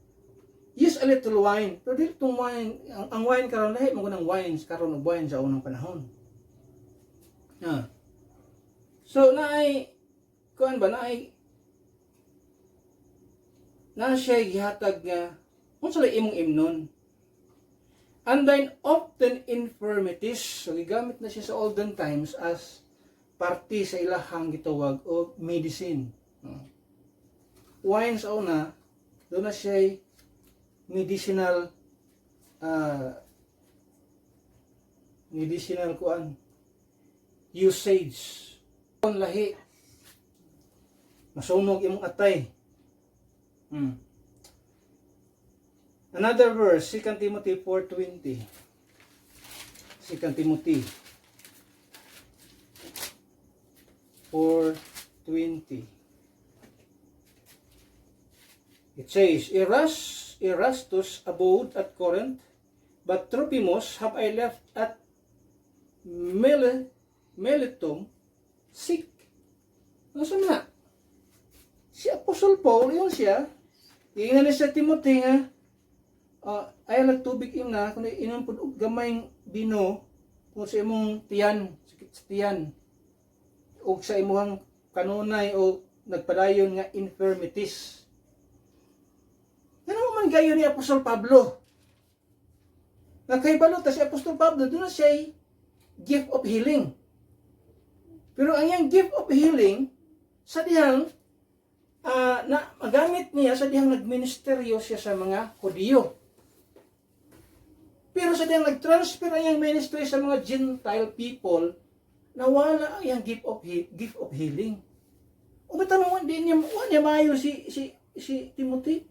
use a little wine. Pero dito itong wine, ang wine karon lahi mo ng wines karon og wine sa unang panahon. So naay kuan ba naay na siya gihatag nga unsa lay imong imnon. And then often infirmities, so gigamit na siya sa olden times as parte sa ilahang gitawag o medicine. Wine sa una, doon na siya medicinal kuan usage. Kung lahi, masunog imong atay. Another verse, 2 Timothy 4:20. 2 Timothy 4:20. It says, Erastus abode at Corinth, but Trophimus have I left at Miletum sick. Ano na? Si Apostle Paul, yun siya. Ingnan sa Timothy nga, ay nagtubig na, kundi inom po gamayng bino, kung sa imong tiyan, sakit sa tiyan, o sa imong kanunay, o nagpadayon nga infirmities. Ano man gayon ni Apostol Pablo? Nakaibalo ta si Apostol Pablo, doon na siya gift of healing. Pero ang yung gift of healing, sa dihang, na magamit niya sa dihang nagministeryo siya sa mga Hudyo. Pero sa dihang nag-transfer ang yung ministry sa mga Gentile people, nawala ang gift of healing. O ba't tanong, hindi niya maayo si Timothy?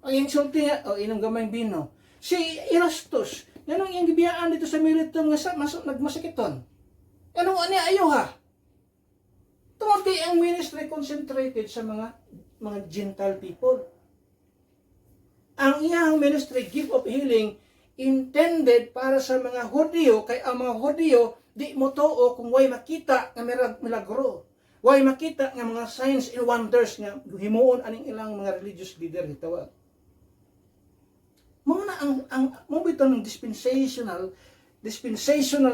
Ang insulti nga, inom gamayng bino. Si Erastus, yanong yung gibiyaan dito sa Miletum nga nagmasakiton. Anong ayaw ha? Tungod kay ang ministry concentrated sa mga Gentile people. Ang iyang ministry, gift of healing, intended para sa mga Hudyo, kay ang mga Hudyo di mo too kung way makita nga milagro. Way makita nga mga signs and wonders nga himuon aning ilang mga religious leader gitawag. Mao na ang mo bitaw ng dispensational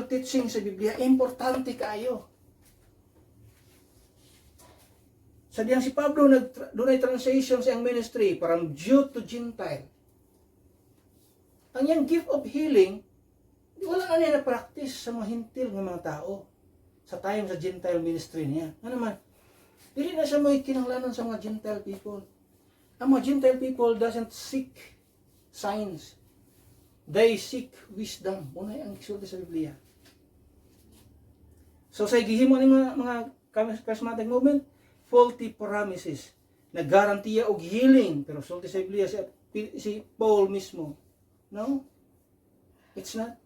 teaching sa Biblia importante kaayo. Sa diyang si Pablo dunay translation sa iyang ministry from Jew to Gentile. Ang yang gift of healing, wala na niya na-practice sa mga hintil ng mga tao sa time sa Gentile ministry niya. Ano naman? Dili na siya may kinahanglanon sa mga Gentile people. Ang mga Gentile people doesn't seek signs. They seek wisdom. Muna ang isulti sa Biblia. So sa gihimo ni mga charismatic movement, faulty promises. Naggarantiya og healing. Pero sulti sa Biblia si Paul mismo. No? It's not.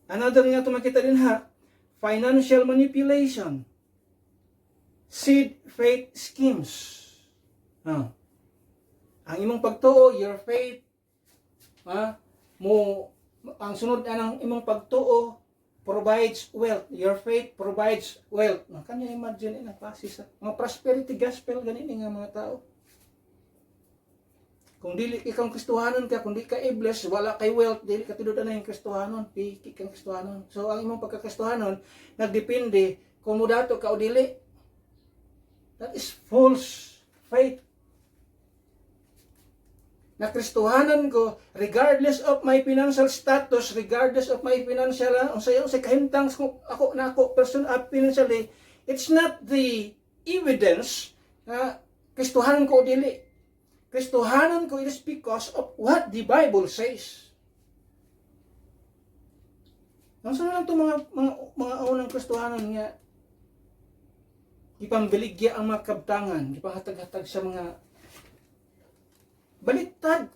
Another nga ito makita din ha, financial manipulation, seed faith schemes. Ang imong pagtuo, your faith, ang sunod ng imong pagtuo provides wealth. Your faith provides wealth. Kanya imagine ang klase sa mga prosperity gospel ganini nga mga tao. Kung dili ikaw Kristohanon ka, kung di ka i-bless, wala kay wealth, dili ka tinuod na yung Kristohanon, piki kang Kristohanon. So ang imong pagka-Kristohanon nagdepende kung mo dato ka o dili. That is false faith. Na Kristohanon ko, regardless of my financial status, regardless of my financial, sa kahimtang ako financially, it's not the evidence na Kristohanon ko o dili. Kristohanon ko, it is because of what the Bible says. Ang sana lang itong mga unang Kristohanon nga ipambiligya ang mga kabtangan, ipanghatag-hatag sa mga baliktad.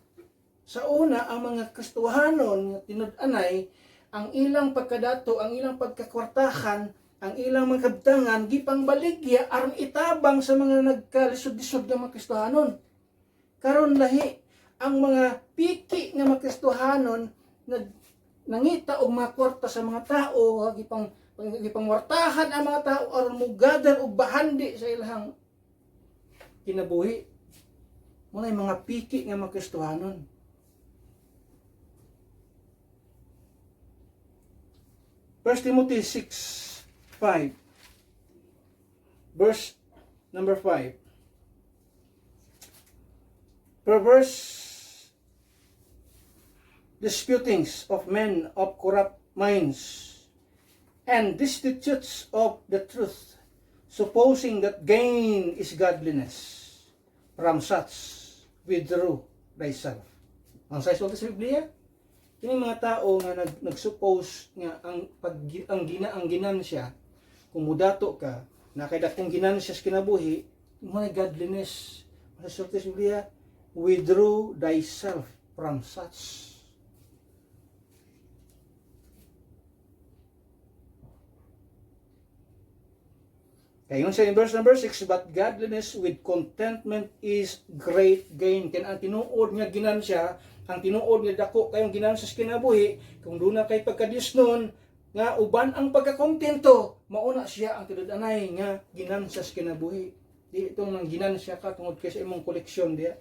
Sa una, ang mga Kristohanon nga tinud-anay, ang ilang pagkadato, ang ilang pagkakwartahan, ang ilang mga kabtangan, gipangbaligya aron itabang sa mga nagkalisod-lisod ng mga Kristohanon. Karon lahi ang mga piki nga mga Kristohanon nangita og mga kwarta sa mga tao, gipangwartahan ang mga tao aron mo gather og bahandi sa ilahang kinabuhi. Muna yung mga piki nga mga Kristohanon. First Timothy 6:5. Verse number 5. Perverse disputings of men of corrupt minds, and destitutes of the truth, supposing that gain is godliness. From such, withdraw thyself. Ang sa isulti sa Biblia, kining mga tao nga nag-suppose nga ang ginansya, kung mudato ka, na kay dakong ginansya sa kinabuhi, mo godliness. Ang sa isulti sa Biblia, withdraw thyself from such. Kaya yun sa verse number 6, but godliness with contentment is great gain. Kaya ang tinuod nga ginansya, ang tinuod nga dako kayong ginansya sa kinabuhi, kung doon na kay pagka-Diyos nun, nga uban ang pagkakontento, mauna siya ang tinudanay nga ginansya sa kinabuhi. Di itong nang ginansya ka tungod kay sa imong koleksyon diya.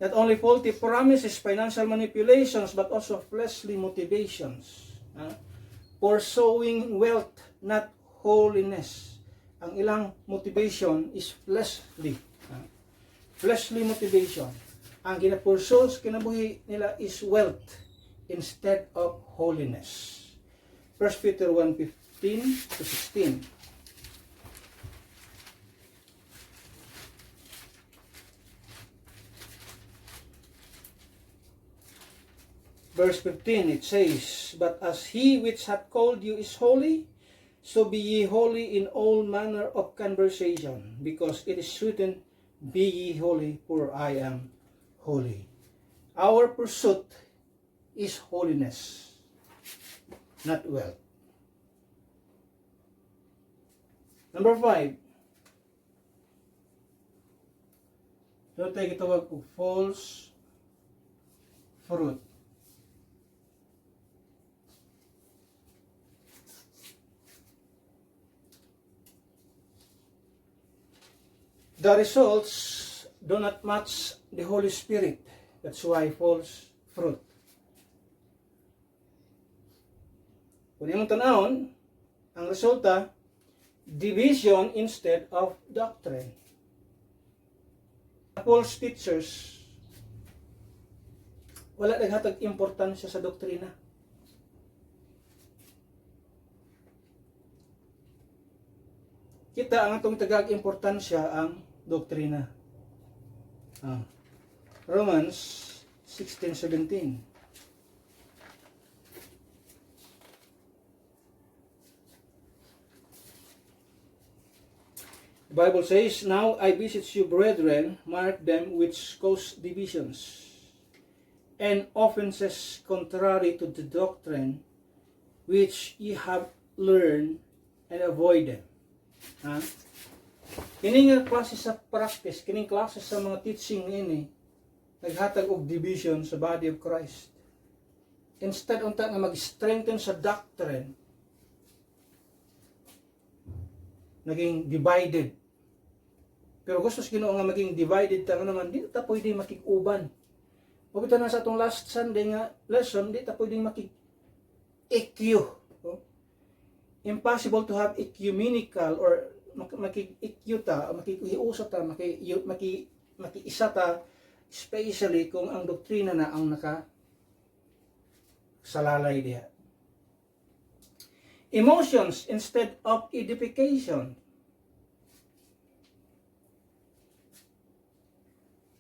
Not only faulty promises, financial manipulations, but also fleshly motivations. Pursuing wealth, not holiness. Ang ilang motivation is fleshly. Fleshly motivation. Ang ginapurso sa kinabuhi nila is wealth instead of holiness. 1 Peter 1:15-16. Verse 15, it says, but as he which hath called you is holy, so be ye holy in all manner of conversation, because it is written, be ye holy, for I am holy. Our pursuit is holiness, not wealth. Number 5. So tayo gitawag og false fruit. The results do not match the Holy Spirit. That's why false fruit. Kung imong tanawon, ang resulta, division instead of doctrine. False teachers, wala naghatag importansya sa doktrina. Kita ang atong tagag importansya ang doktrina. Romans 16:17. The Bible says, now I beseech you, brethren, mark them which cause divisions and offenses contrary to the doctrine which ye have learned, and avoid them. Kining klase sa practice, kining klase sa mga teaching ini, naghatag og division sa body of Christ. Instead unta nga mag-strengthen sa doctrine, naging divided. Pero gusto sa Ginoo nga maging divided ta naman, di ta pwedeng makig-uban. Pagkita na sa atong last Sunday nga lesson, di ta pwedeng makig-EQ. Impossible to have ecumenical or makik-EQ ta, makikiusap ta, makiisa ta, especially kung ang doktrina na ang nakasalalay diha. Emotions instead of edification.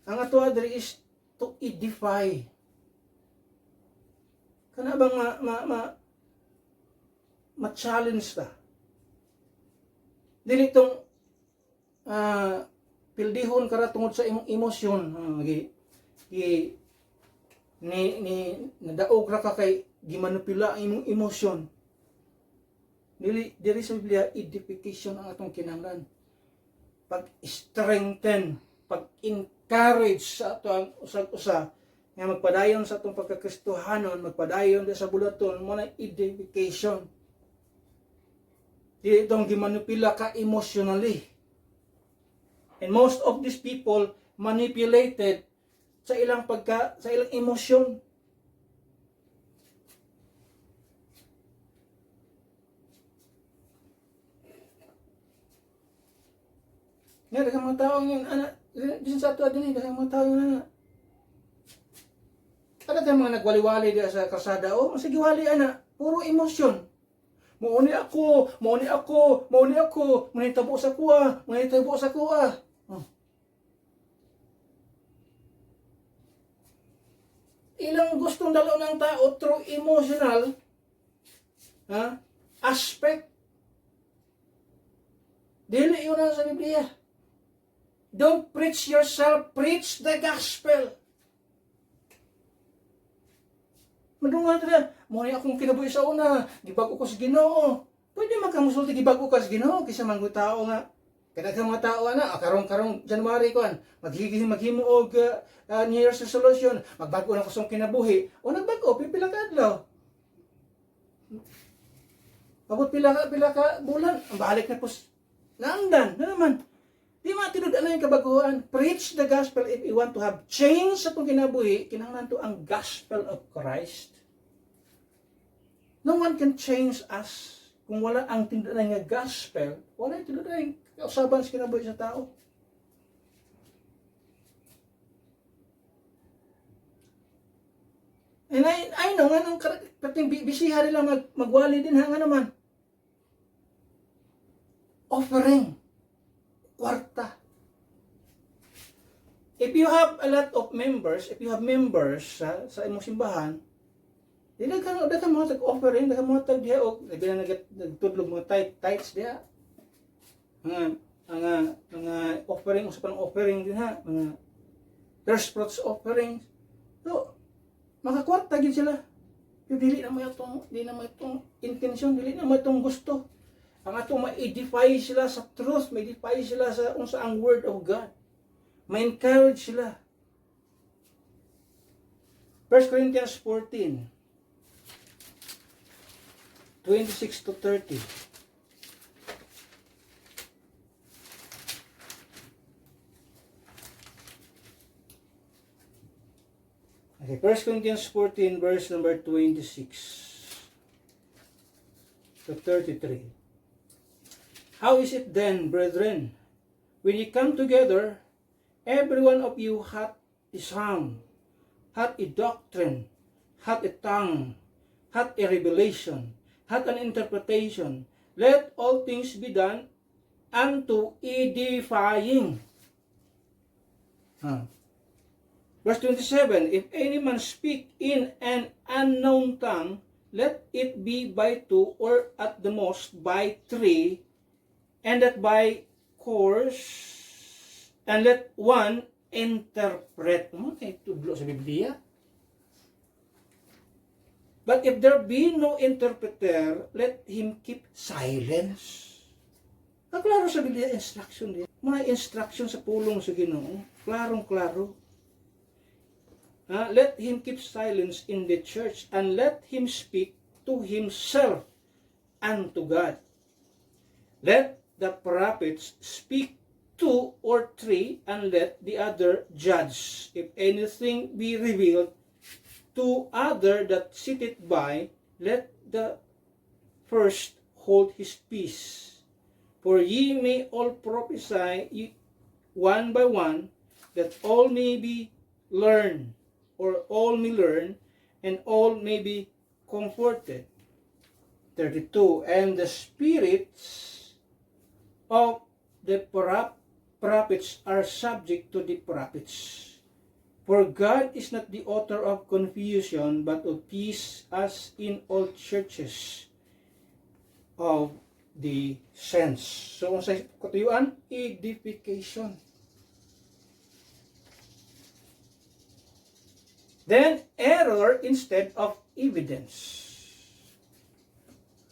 Ang ato adri is to edify. Kana bang ma-challenge ta? Dili itong pildihon kara tungod sa imong emosyon. Nadaog ra ka kay gimanipula ang imong emosyon. Dili sa Biblia, edification ang atong kinahanglan. Pag-strengthen, pag-encourage sa ato ang usag-usa nga magpadayon sa atong pagkakristohanon, magpadayon sa bulaton mo na edification. Di itong gimanipula ka emotionally. And most of these people manipulated sa ilang emosyon. Nga, daghang mga tao ngayon, anak, diyan sa ato din, daghang mga tao ngayon, anak. Ano tayo mga nagwali-wali diya sa kalsada? O, sige wali, anak. Puro emosyon. Mauni ako, mauni ako, mauni ako, manitabo sa kuha, manitabo sa kuha. Oh. Ilang gustong dalo ng tao through emotional aspect. Dili yun ang sa Biblia. Don't preach yourself, preach the gospel. Madungan ka muna akong kinabuhi sa una, gibago ko sa Ginoo. Pwede magkamusulti gibago ka sa Ginoo, kaysa mga tao nga. Kaya mga tao na, karong January ko, maghimo og New Year's resolution, magbago na ko sa kinabuhi. O nagbago, pipila ka adlaw. Pabot pila ka bulan, ang balik na po, naangdan, na naman. Di matulad ano yung kabaguhan. Preach the gospel if you want to have change sa itong kinabuhi. Kinahanglan to ang gospel of Christ. No one can change us kung wala ang tindahan ng gospel. Wala yung tindahan ng kausaban sa kinabuhi sa tao. And I know nga nung kating bisihan nila magwali din nga naman. Offering. Kwarta. If you have a lot of members, sa imong simbahan, dili ka mga tag-offering, daghang mga tag-diha o nagtudlog mga tithes diha. Mga offering, usapang offering din ha, mga first fruits offering. So, makakwarta gid sila. Pero dili na mo itong intention, dili na mo itong gusto. Ang atong ma-edify sila sa truth, ma-edify sila sa ang word of God. Ma-encourage sila. 1 Corinthians 14, 26 to 30. Okay, 1 Corinthians 14, verse number 26 to 33. How is it then, brethren, when ye come together, every one of you hath a psalm, hath a doctrine, hath a tongue, hath a revelation, hath an interpretation. Let all things be done unto edifying. Verse 27, if any man speak in an unknown tongue, let it be by two, or at the most by three, and that by course, and let one interpret. Tudlo sa Biblia. But if there be no interpreter, let him keep silence. Ang klaro sa Biblia, instruction din. Mga instruction sa pulong sa Ginoo. Klarong-klaro. Let him keep silence in the church, and let him speak to himself and to God. Let the prophets speak 2 or 3, and let the other judge. If anything be revealed to other that sitteth by, let the first hold his peace. For ye may all prophesy one by one, that all may be learned, or all may learn, and all may be comforted. 32. And the spirits of the prophets are subject to the prophets. For God is not the author of confusion, but of peace, as in all churches of the saints. So, kung sa katuyuan, edification. Then, error instead of evidence.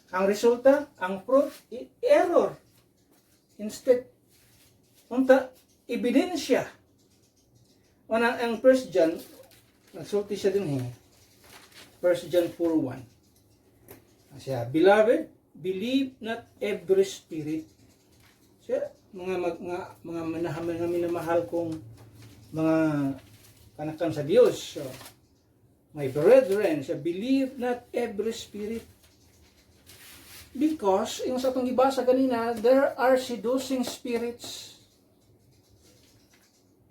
Ang resulta, ang fruit, error. Instead, unta, ebidensya. Ang 1 John Nagsulti siya din 1 John 4:1. Siya, beloved, believe not every spirit. Siya, mga minamahal kong mga kanakan sa Diyos. So, my brethren, siya, believe not every spirit. Because, yung sa itong ibasa kanina, there are seducing spirits.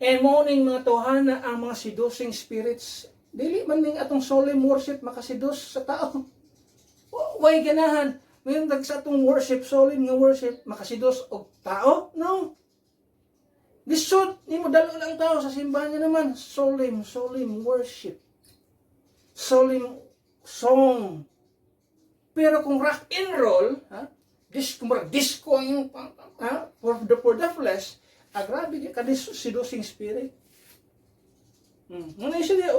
And morning mga tuhana ang mga seducing spirits. Dili man ning atong solemn worship makasidus sa tao. Way ganahan. Ngayon sa atong worship, solemn nga worship, makasidus og tao? No. Lisod, ni mo dalo lang tao sa simbahan niya naman. Solemn worship. Solemn song. Pero kung rock and roll, disco ang yung, for the flesh, grabe ka seducing spirit. Muna siya,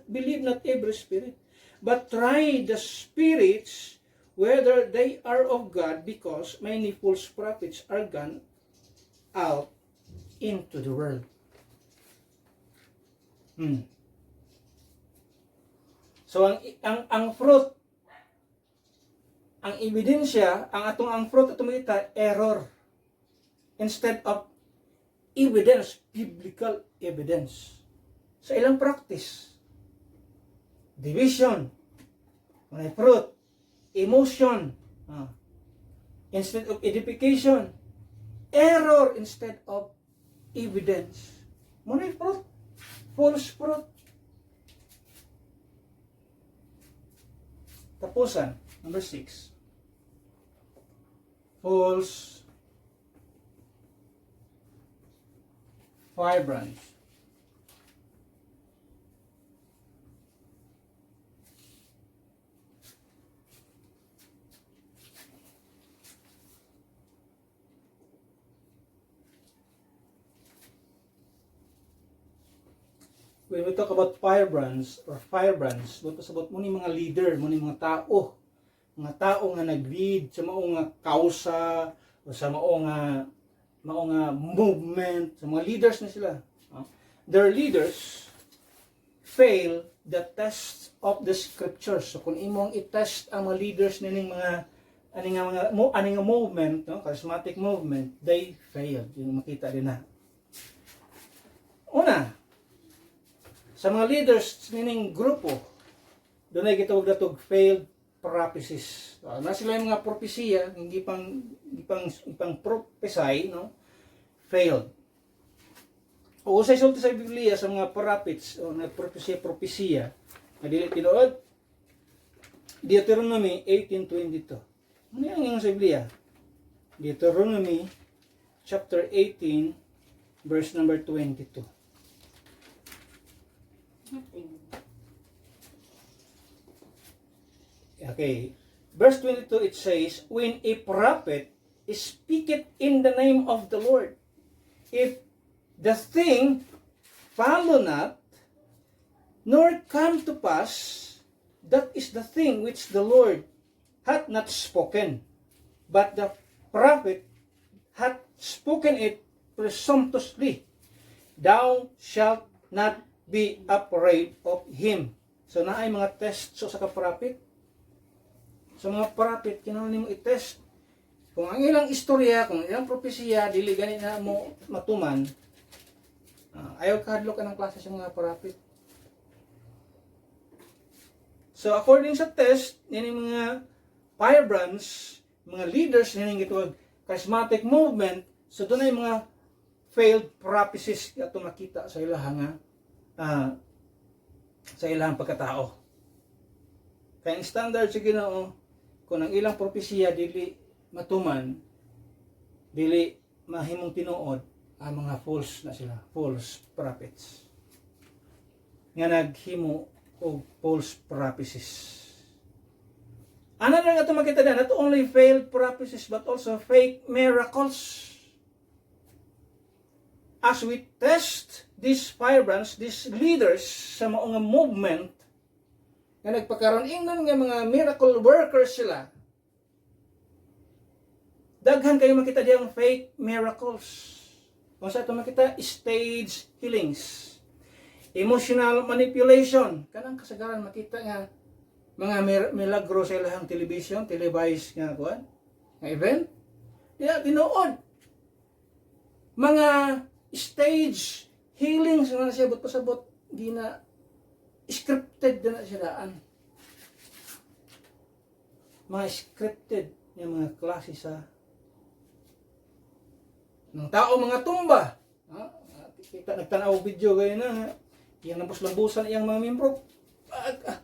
believe not every spirit, but try the spirits whether they are of God, because many false prophets are gone out into the world. So ang fruit, ang ebidensya, ang fruit atong makita, error instead of evidence, biblical evidence. Sa ilang practice, division, may fruit, emotion, instead of edification, error instead of evidence. May fruit, false fruit. Tapusan, number 6. False firebrand. When we talk about firebrands, what is about muni mga leader, muni mga tao nga nag-lead sa mao nga kausa o sa mao nga movement, sa mga leaders na sila. Their leaders fail the test of the scriptures. So kung imong i-test ang mga leaders nining mga aning movement, charismatic movement, they failed. Yung makita din na. Una, sa mga leaders nining grupo, doon ay gitawag natog failed prophecies. Na sila yung mga propesiya, hindi pang prophesy, failed. O usay sulti sa Biblia sa mga prophets o nagpropesiya, na dili tinuod, Deuteronomy 18:22. Ano yung sa Biblia? Deuteronomy chapter 18 verse number 22. Okay. Verse 22, it says, when a prophet speaketh in the name of the Lord, if the thing follow not, nor come to pass, that is the thing which the Lord hath not spoken, but the prophet hath spoken it presumptuously, thou shalt not be afraid of him. So naay mga test sa ka-prophet. Sa mga prophet, kinahanglan nimo i-test. Kung ang ilang istorya, kung ilang propesiya, dili gani na mo matuman, ayaw kahadlok ka ng klase sa mga prophet. So according sa test, nini mga firebrands, mga leaders nini gitawag charismatic movement, so doon ay mga failed prophecies ato makita sa ilahang pagkatao. Kaya ang standard sa Ginoo, kung ang ilang propesiya dili matuman, dili mahimong tinuod, ang mga false na sila, false prophets. Nga naghimo og false prophecies. Ano na nga ito makita na, not only failed prophecies but also fake miracles. As we test these firebrands, these leaders sa mga movement, nga nagpakaroon ingnon nga mga miracle workers sila, daghan kayo makita diyang fake miracles. Kung sa ito makita, stage healings. Emotional manipulation. Kanang kasagaran makita nga mga milagro sa ilahang television, televised nga kuan, nga event. Yeah, tinuod. Mga stage healings nga siya pasabot di na scripted na siya daan. Mga scripted yung mga klase sa ng tao, mga tumba. Ha? Kita nagtanaw video kayo na yang lambus-lambusan iyang mga membro.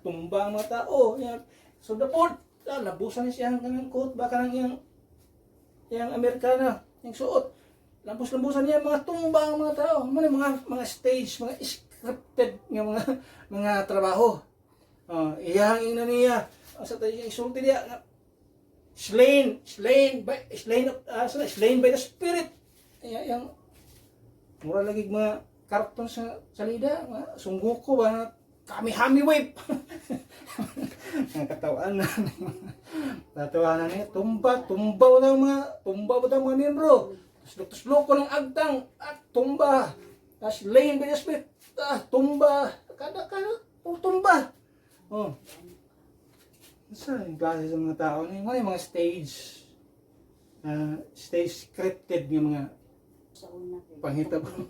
Tumba ang mga tao. Yan. So dapod, lambusan niya siyang kanang coat, baka nang yang Amerikana, yung suot. Lambus-lambusan niya mga tumba ang mga tao. Mga stage, mga scripted nga mga trabaho. Iyang ina niya, sa tayo isulti niya, slain by the Spirit. Yang mura lagi mga karton sa salida, sungguko ba, kami-hami wave. Ang katawan na. Tatawanan niya, tumba daw mga miyembro. Tapos loko ng agtang, tumba. Tapos slain by the Spirit, tumba. Kada, tumba. Oh. Saan yung klase sa mga tao? May mga stage. Stage scripted yung mga panghitabo.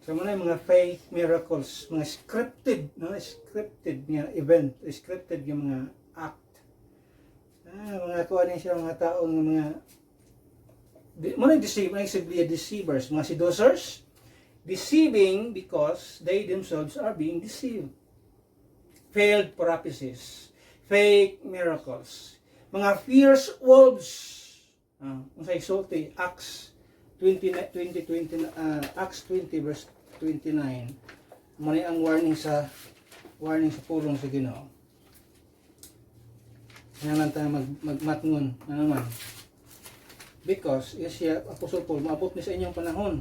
So muna yung mga fake miracles, mga scripted nga event, scripted yung mga act. Mga kuha niya siya mga tao ng mga muna deceivers, mga seducers, deceiving because they themselves are being deceived. Failed prophecies, fake miracles, mga fierce wolves. Kung sa isulti, Acts 20 verse 29. Muna ang warning sa pulong sa Ginoo. Kaya lang tayo magmatngon na naman. Because, yes, siya, Apostle Paul, maabot niya sa inyong panahon.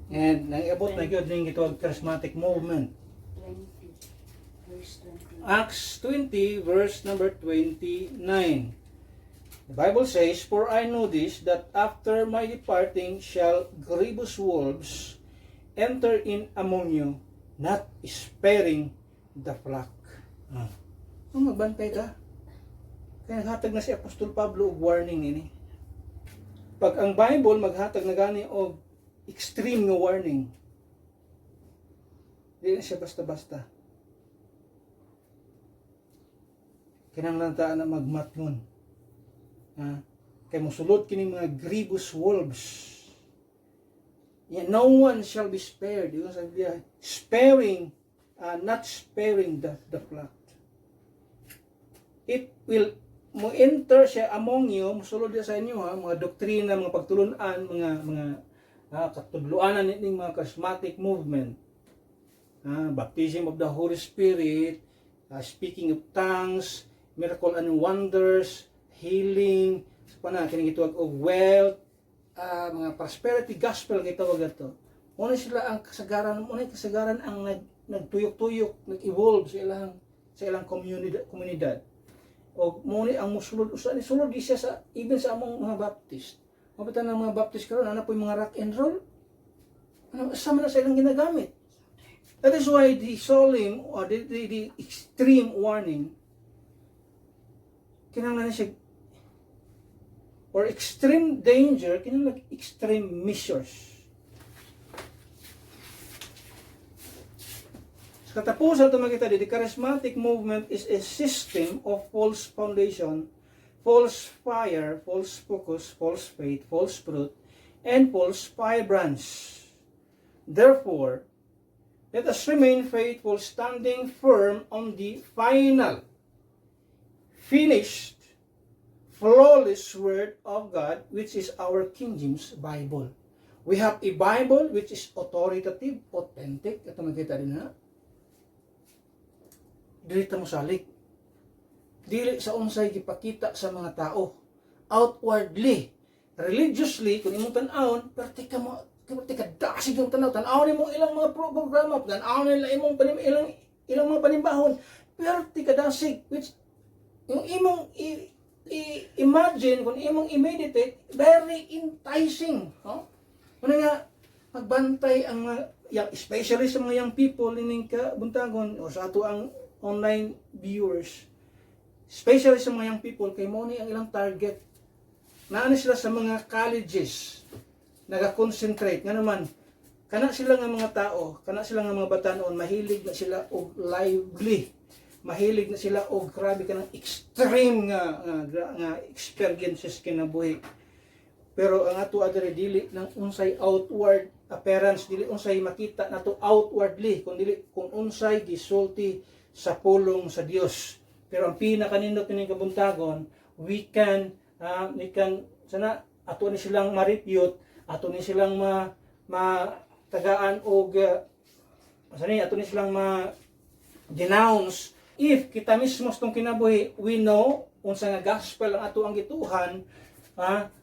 And nag-abot na yun rin ito ang charismatic movement. Acts 20 verse number 29. The Bible says, "For I know this, that after my departing shall grievous wolves enter in among you, not sparing the flock." Magbantay ka. Kaya naghatag na si Apostol Pablo og warning ini. Pag ang Bible maghatag na gani og extreme nga warning, di na siya basta-basta. Kinahanglan ta na magmatngon. Kay mosulod kini mga grievous wolves. No one shall be spared. Yung sabi niya, not sparing the flock. It will mo enter siya among you, mosulod sa inyo mga doktrina, mga pagtulunan, mga katudluanan ning mga charismatic movement. Baptism of the Holy Spirit, speaking of tongues, miracle and wonders, healing, kining gitawag og wealth, mga prosperity gospel gitawag ato. Muna sila ang kasagaran ang nagtuyok-tuyok, nag-evolve sa ilang komunidad. O muna ang musulod sulod di siya sa even sa among mga Baptist. Mabatan ng mga Baptist karon ana po yung mga rock and roll. Sama na sa ilang ginagamit. That is why the solemn or the extreme warning kinahanglan siya or extreme danger, kinahanglan extreme measures. Sa katapusan ito makita the charismatic movement is a system of false foundation, false fire, false focus, false faith, false fruit, and false firebrands. Therefore, let us remain faithful, standing firm on the final, finished, flawless Word of God, which is our King James Bible. We have a Bible which is authoritative, authentic. Ito makita din na. Dili ta mo salik. Dili sa unsay gipakita sa mga tao. Outwardly, religiously, kung imong tan-awon, perti ka dasig yung tan-awon mo ilang mga programa, tan-awon nila imong ilang mga panimbahon, perti ka dasig, which yung imong imagine, kung imong i-meditate, very enticing. Ano nga, magbantay ang mga especially sa mga young people ining kabuntagon o sa ato ang online viewers, especially sa mga young people, kay mo ni ang ilang target. Naano sila sa mga colleges, nagakonsentrate nga naman kana sila nga mga tao, kana sila nga mga batanon, mahilig na sila og lively, mahilig na sila og grabe kanang extreme nga experiences kinabuhi. Pero ang ato adiri dili nang unsay outward appearance, dili unsay makita nato outwardly, kundi kung unsay gisulti sa pulong sa Dios. Pero ang pinakanindot kining kabuntagon, we can sana ato ni silang ma-refute, ato ni silang tagaan og ato ni silang denounce if kita mismo tong kinabuhi we know unsa nga gospel ang ato ang gituhan,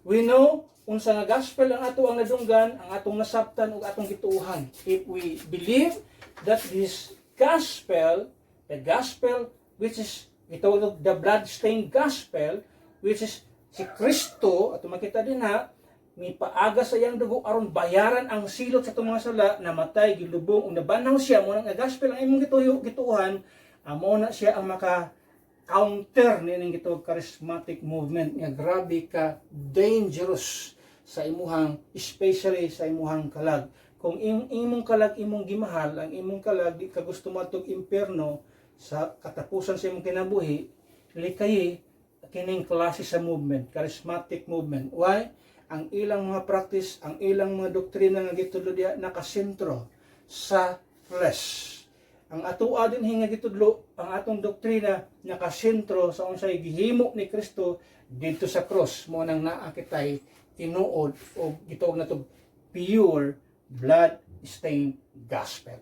we know unsa nga gospel ang ato ang nadunggan, ang atong nasabtan ug atong gituhan. If we believe that this gospel, the gospel which is gitawag the blood-stained gospel, which is si Kristo, ato makita din ha, may paaga sa iyang dugo aron bayaran ang silot sa itong mga sala, namatay, gilubong, ug nabanaw siya, mo nga gospel ang imong gituhan, amo na siya ang maka-counter nining gitawag charismatic movement nga grabe ka dangerous sa imuhang, especially sa imuhang kalag. Kung imong kalag imong gimahal, ang imong kalag di ka gusto matog impierno sa katapusan sa imong kinabuhi, likay kining klase sa movement, charismatic movement. Why? Ang ilang mga practice, ang ilang mga doktrina nga gitudlo diha nakasentro sa flesh. Ang atoa din nga gitudlo, ang atong doktrina nakasentro sa unsay gihimo ni Kristo dito sa cross, mo nang naa kitay tinuod o gitawag na to pure blood stained gospel.